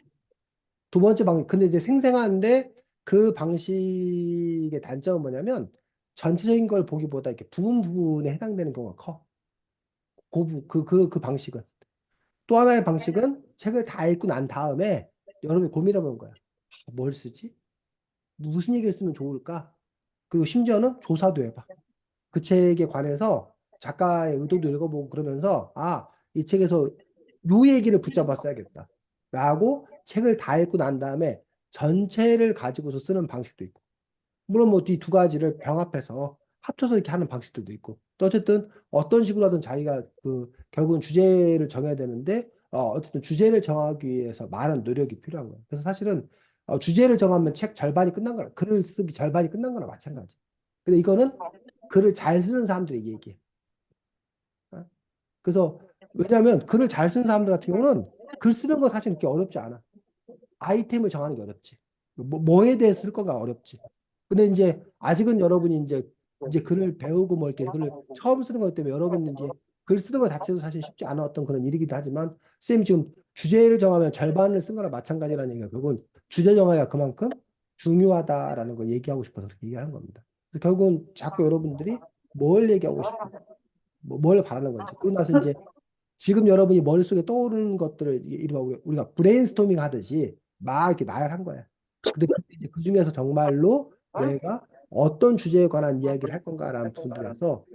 두 번째 방식. 근데 이제 생생한데 그 방식의 단점은 뭐냐면 전체적인 걸 보기보다 이렇게 부분 부분에 해당되는 경우가 커. 그 방식은. 또 하나의 방식은 책을 다 읽고 난 다음에 여러분이 고민해 보는 거야. 뭘 쓰지? 무슨 얘기를 쓰면 좋을까? 그리고 심지어는 조사도 해봐. 그 책에 관해서 작가의 의도도 읽어보고 그러면서 이 책에서 요 얘기를 붙잡아 써야겠다. 라고 책을 다 읽고 난 다음에 전체를 가지고서 쓰는 방식도 있고 물론 뭐 이 두 가지를 병합해서 합쳐서 이렇게 하는 방식들도 있고 또 어쨌든 어떤 식으로 하든 자기가 결국은 주제를 정해야 되는데 어쨌든 주제를 정하기 위해서 많은 노력이 필요한 거예요. 그래서 사실은 주제를 정하면 책 절반이 끝난 거라 글을 쓰기 절반이 끝난 거나 마찬가지. 근데 이거는 글을 잘 쓰는 사람들의 얘기예요. 어? 그래서 왜냐하면 글을 잘 쓰는 사람들 같은 경우는 글 쓰는 거 사실 그렇게 어렵지 않아. 아이템을 정하는 게 어렵지. 뭐에 대해 쓸 거가 어렵지. 근데 이제 아직은 여러분이 이제 글을 배우고 뭐 이렇게 글을 처음 쓰는 거기 때문에 여러분이 이제 글 쓰는 거 자체도 사실 쉽지 않았던 그런 일이기도 하지만 쌤이 지금 주제를 정하면 절반을 쓴 거나 마찬가지라는 얘기가 결국은 주제 정하기가 그만큼 중요하다라는 걸 얘기하고 싶어서 그렇게 얘기하는 겁니다. 그래서 결국은 자꾸 여러분들이 뭘 얘기하고 싶은지 뭘 바라는 건지 그러고 나서 이제 지금 여러분이 머릿속에 떠오르는 것들을 이른바 우리가 브레인스토밍 하듯이 막 이렇게 나열한 거야. 근데 이제 그 중에서 정말로 내가 어떤 주제에 관한 이야기를 할 건가라는 부분들에서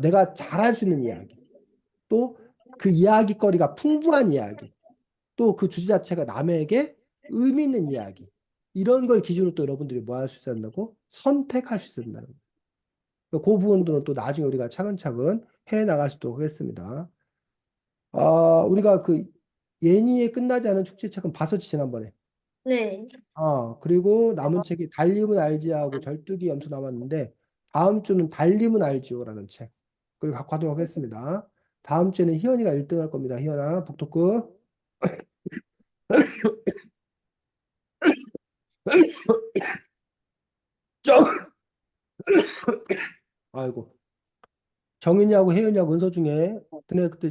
내가 잘할 수 있는 이야기, 또 그 이야기거리가 풍부한 이야기, 또 그 주제 자체가 남에게 의미 있는 이야기, 이런 걸 기준으로 또 여러분들이 뭐 할 수 있다고 선택할 수 있다는 거예요. 그 부분들은 또 나중에 우리가 차근차근 해 나갈 수 있도록 하겠습니다. 우리가 그 예니에 끝나지 않은 축제책은 봤었지, 지난번에. 네. 그리고 남은 책이 달림은 알지하고 절뚝이 염소 남았는데, 다음 주는 달림은 알지요라는 책. 그리고 갖고 하도록 하겠습니다. 다음 주에는 희연이가 1등 할 겁니다. 희연아, 북토크. 점! 아이고. 정인이하고 혜연이하고 은서 중에, 너네 그때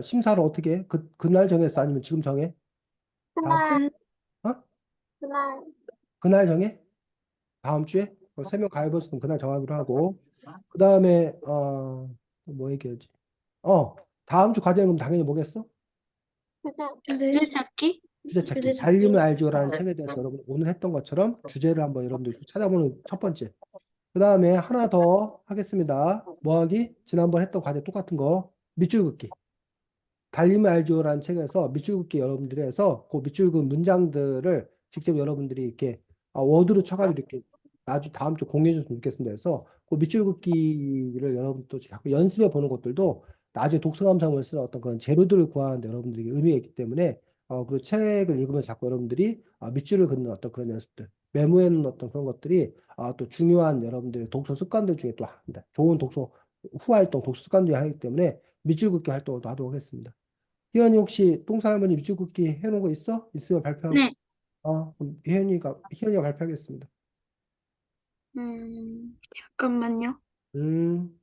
심사를 어떻게 해? 그날 정했어? 아니면 지금 정해? 다음 주? 그날, 어? 그날, 그날 정해? 다음 주에? 3명 가위바위보 그날 정하기로 하고. 그 다음에, 뭐 얘기하지? 어, 다음 주 과제는 그럼 당연히 뭐겠어? 주제, 줄 찾기? 주제 주제 찾기. 찾기. 달림을 알지요라는 책에 대해서 여러분 오늘 했던 것처럼 주제를 한번 여러분들 찾아보는 첫 번째. 그 다음에 하나 더 하겠습니다. 뭐 하기? 지난번 했던 과제 똑같은 거. 밑줄 긋기. 달림을 알지요라는 책에서 밑줄 긋기 여러분들이 해서 그 밑줄 긋은 문장들을 직접 여러분들이 이렇게 워드로 쳐가지고 이렇게 나중 다음 주 공유해 줬으면 좋겠습니다. 그래서 그 밑줄 긋기를 여러분도 자꾸 연습해 보는 것들도 나중에 독서 감상을 쓰는 어떤 그런 재료들을 구하는데 여러분들에게 의미가 있기 때문에 그리고 책을 읽으면서 자꾸 여러분들이 밑줄을 긋는 어떤 그런 연습들, 메모해 놓는 어떤 그런 것들이 또 중요한 여러분들의 독서 습관들 중에 또 하나입니다. 좋은 독서 후 활동, 독서 습관 중에 하나이기 때문에 밑줄 긋기 활동을 또 하도록 하겠습니다. 희연이 혹시 똥살 할머니 밑줄 긋기 해놓은 거 있어? 있으면 발표하고. 네. 그럼 희연이가 발표하겠습니다. 잠깐만요. 음,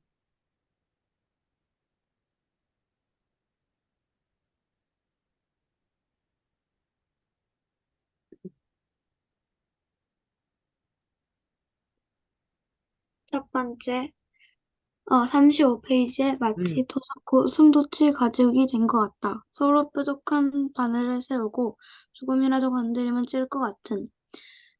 첫 번째, 35페이지에 음, 마치 토사코 숨도치 가족이 된 것 같다. 서로 뾰족한 바늘을 세우고 조금이라도 건드리면 찔 것 같은.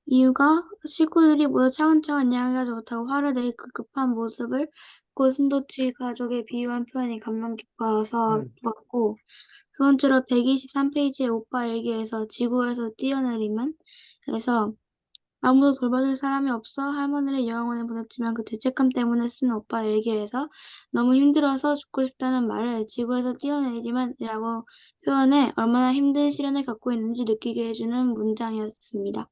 이유가 식구들이 모두 차근차근 이야기하지 못하고 화를 내기 급급한 모습을 고슴도치 가족에 비유한 표현이 감명 깊어서 음. 좋았고, 두 번째로 123페이지의 오빠 일기에서 지구에서 뛰어내리면 에서 아무도 돌봐줄 사람이 없어 할머니를 요양원에 보냈지만 그 죄책감 때문에 쓴 오빠 일기에서 너무 힘들어서 죽고 싶다는 말을 지구에서 뛰어내리면이라고 표현해 얼마나 힘든 시련을 겪고 있는지 느끼게 해주는 문장이었습니다.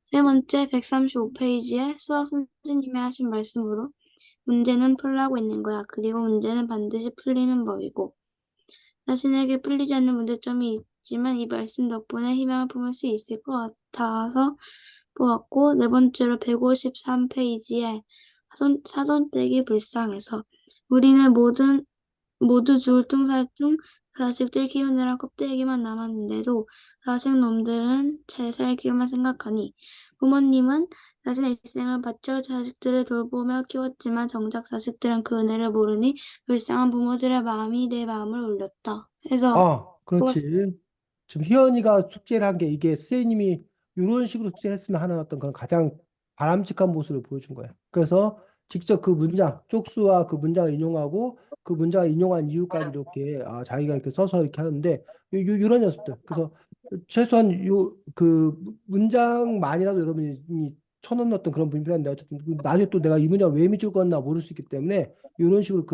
세 번째 135페이지에 수학 선생님이 하신 말씀으로 문제는 풀라고 있는 거야. 그리고 문제는 반드시 풀리는 법이고 자신에게 풀리지 않는 문제점이 있지만 이 말씀 덕분에 희망을 품을 수 있을 것 같아서 보았고 네 번째로 153페이지에 사돈댁이 불쌍해서 우리는 모두 울퉁살퉁 자식들 키우느라 껍데기만 남았는데도 자식놈들은 잘 살기만 생각하니 부모님은 자신의 일생을 바쳐 자식들을 돌보며 키웠지만 정작 자식들은 그 은혜를 모르니 불쌍한 부모들의 마음이 내 마음을 울렸다. 해서 뽑았습니다. 그렇지. 지금 희연이가 숙제를 한 게 이게 선생님이 이런 식으로 숙제했으면 하는 어떤 그런 가장 바람직한 모습을 보여준 거야. 그래서 직접 그 문장, 쪽수와 그 문장을 인용하고 그 문장을 인용한 이유까지 이렇게 자기가 이렇게 써서 이렇게 하는데 이런 연습들. 그래서 최소한 그 문장만이라도 여러분이 쳐놓는 어떤 그런 분이 필요한데 어쨌든 나중에 또 내가 이 문장을 왜 밑줄 껐나 모를 수 있기 때문에 이런 식으로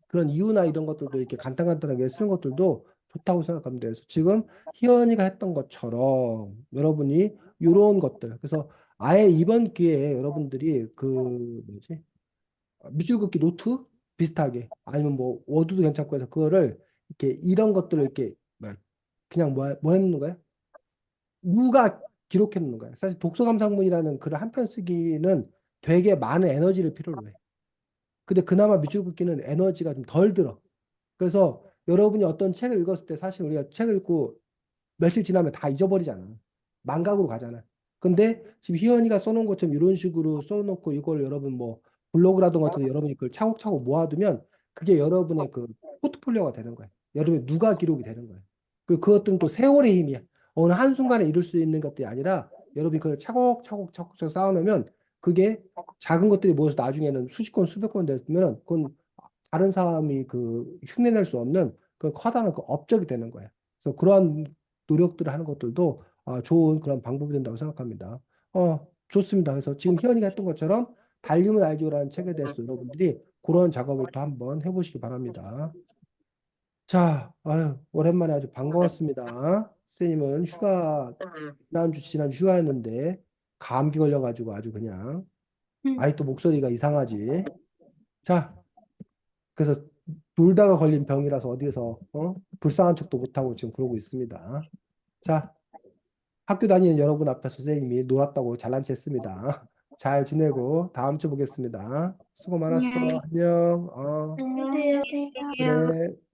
그런 이유나 이런 것들도 이렇게 간단하게 쓰는 것들도 좋다고 생각합니다. 그래서 지금 희연이가 했던 것처럼 여러분이 이런 것들 그래서 아예 이번 기회에 여러분들이 그 뭐지 밑줄 긋기 노트 비슷하게 아니면 뭐 워드도 괜찮고 해서 그거를 이렇게 이런 것들을 이렇게 그냥 뭐 해놓는 거야? 누가 기록해 놓는 거야. 사실 독서 감상문이라는 글을 한 편 쓰기는 되게 많은 에너지를 필요로 해. 근데 그나마 밑줄 긋기는 에너지가 좀 덜 들어. 그래서 여러분이 어떤 책을 읽었을 때 사실 우리가 책을 읽고 며칠 지나면 다 잊어버리잖아. 망각으로 가잖아. 근데 지금 희연이가 써놓은 것처럼 이런 식으로 써놓고 이걸 여러분 뭐 블로그라든가 같은 데 여러분이 그걸 차곡차곡 모아두면 그게 여러분의 그 포트폴리오가 되는 거야. 여러분의 누가 기록이 되는 거야. 그리고 그것들은 또 세월의 힘이야. 어느 한순간에 이룰 수 있는 것들이 아니라 여러분이 그걸 차곡차곡 쌓아놓으면 그게 작은 것들이 모여서 나중에는 수십 건, 수백 건 됐으면 그건 다른 사람이 그 흉내낼 수 없는 그 커다란 그 업적이 되는 거예요. 그래서 그러한 노력들을 하는 것들도 좋은 그런 방법이 된다고 생각합니다. 좋습니다. 그래서 지금 희연이가 했던 것처럼 달림은 알죠라는 책에 대해서 여러분들이 그런 작업을 또 한번 해보시기 바랍니다. 자, 아유, 오랜만에 아주 반가웠습니다. 선생님은 지난주 휴가였는데 감기 걸려가지고 아주 그냥 아이 또 목소리가 이상하지. 자, 그래서 놀다가 걸린 병이라서 어디에서 불쌍한 척도 못하고 지금 그러고 있습니다. 자, 학교 다니는 여러분 앞에서 선생님이 놀았다고 잘난 체 했습니다. 잘 지내고 다음 주 보겠습니다. 수고 많았어. 안녕. 안녕. 안녕히 계세요. 그래.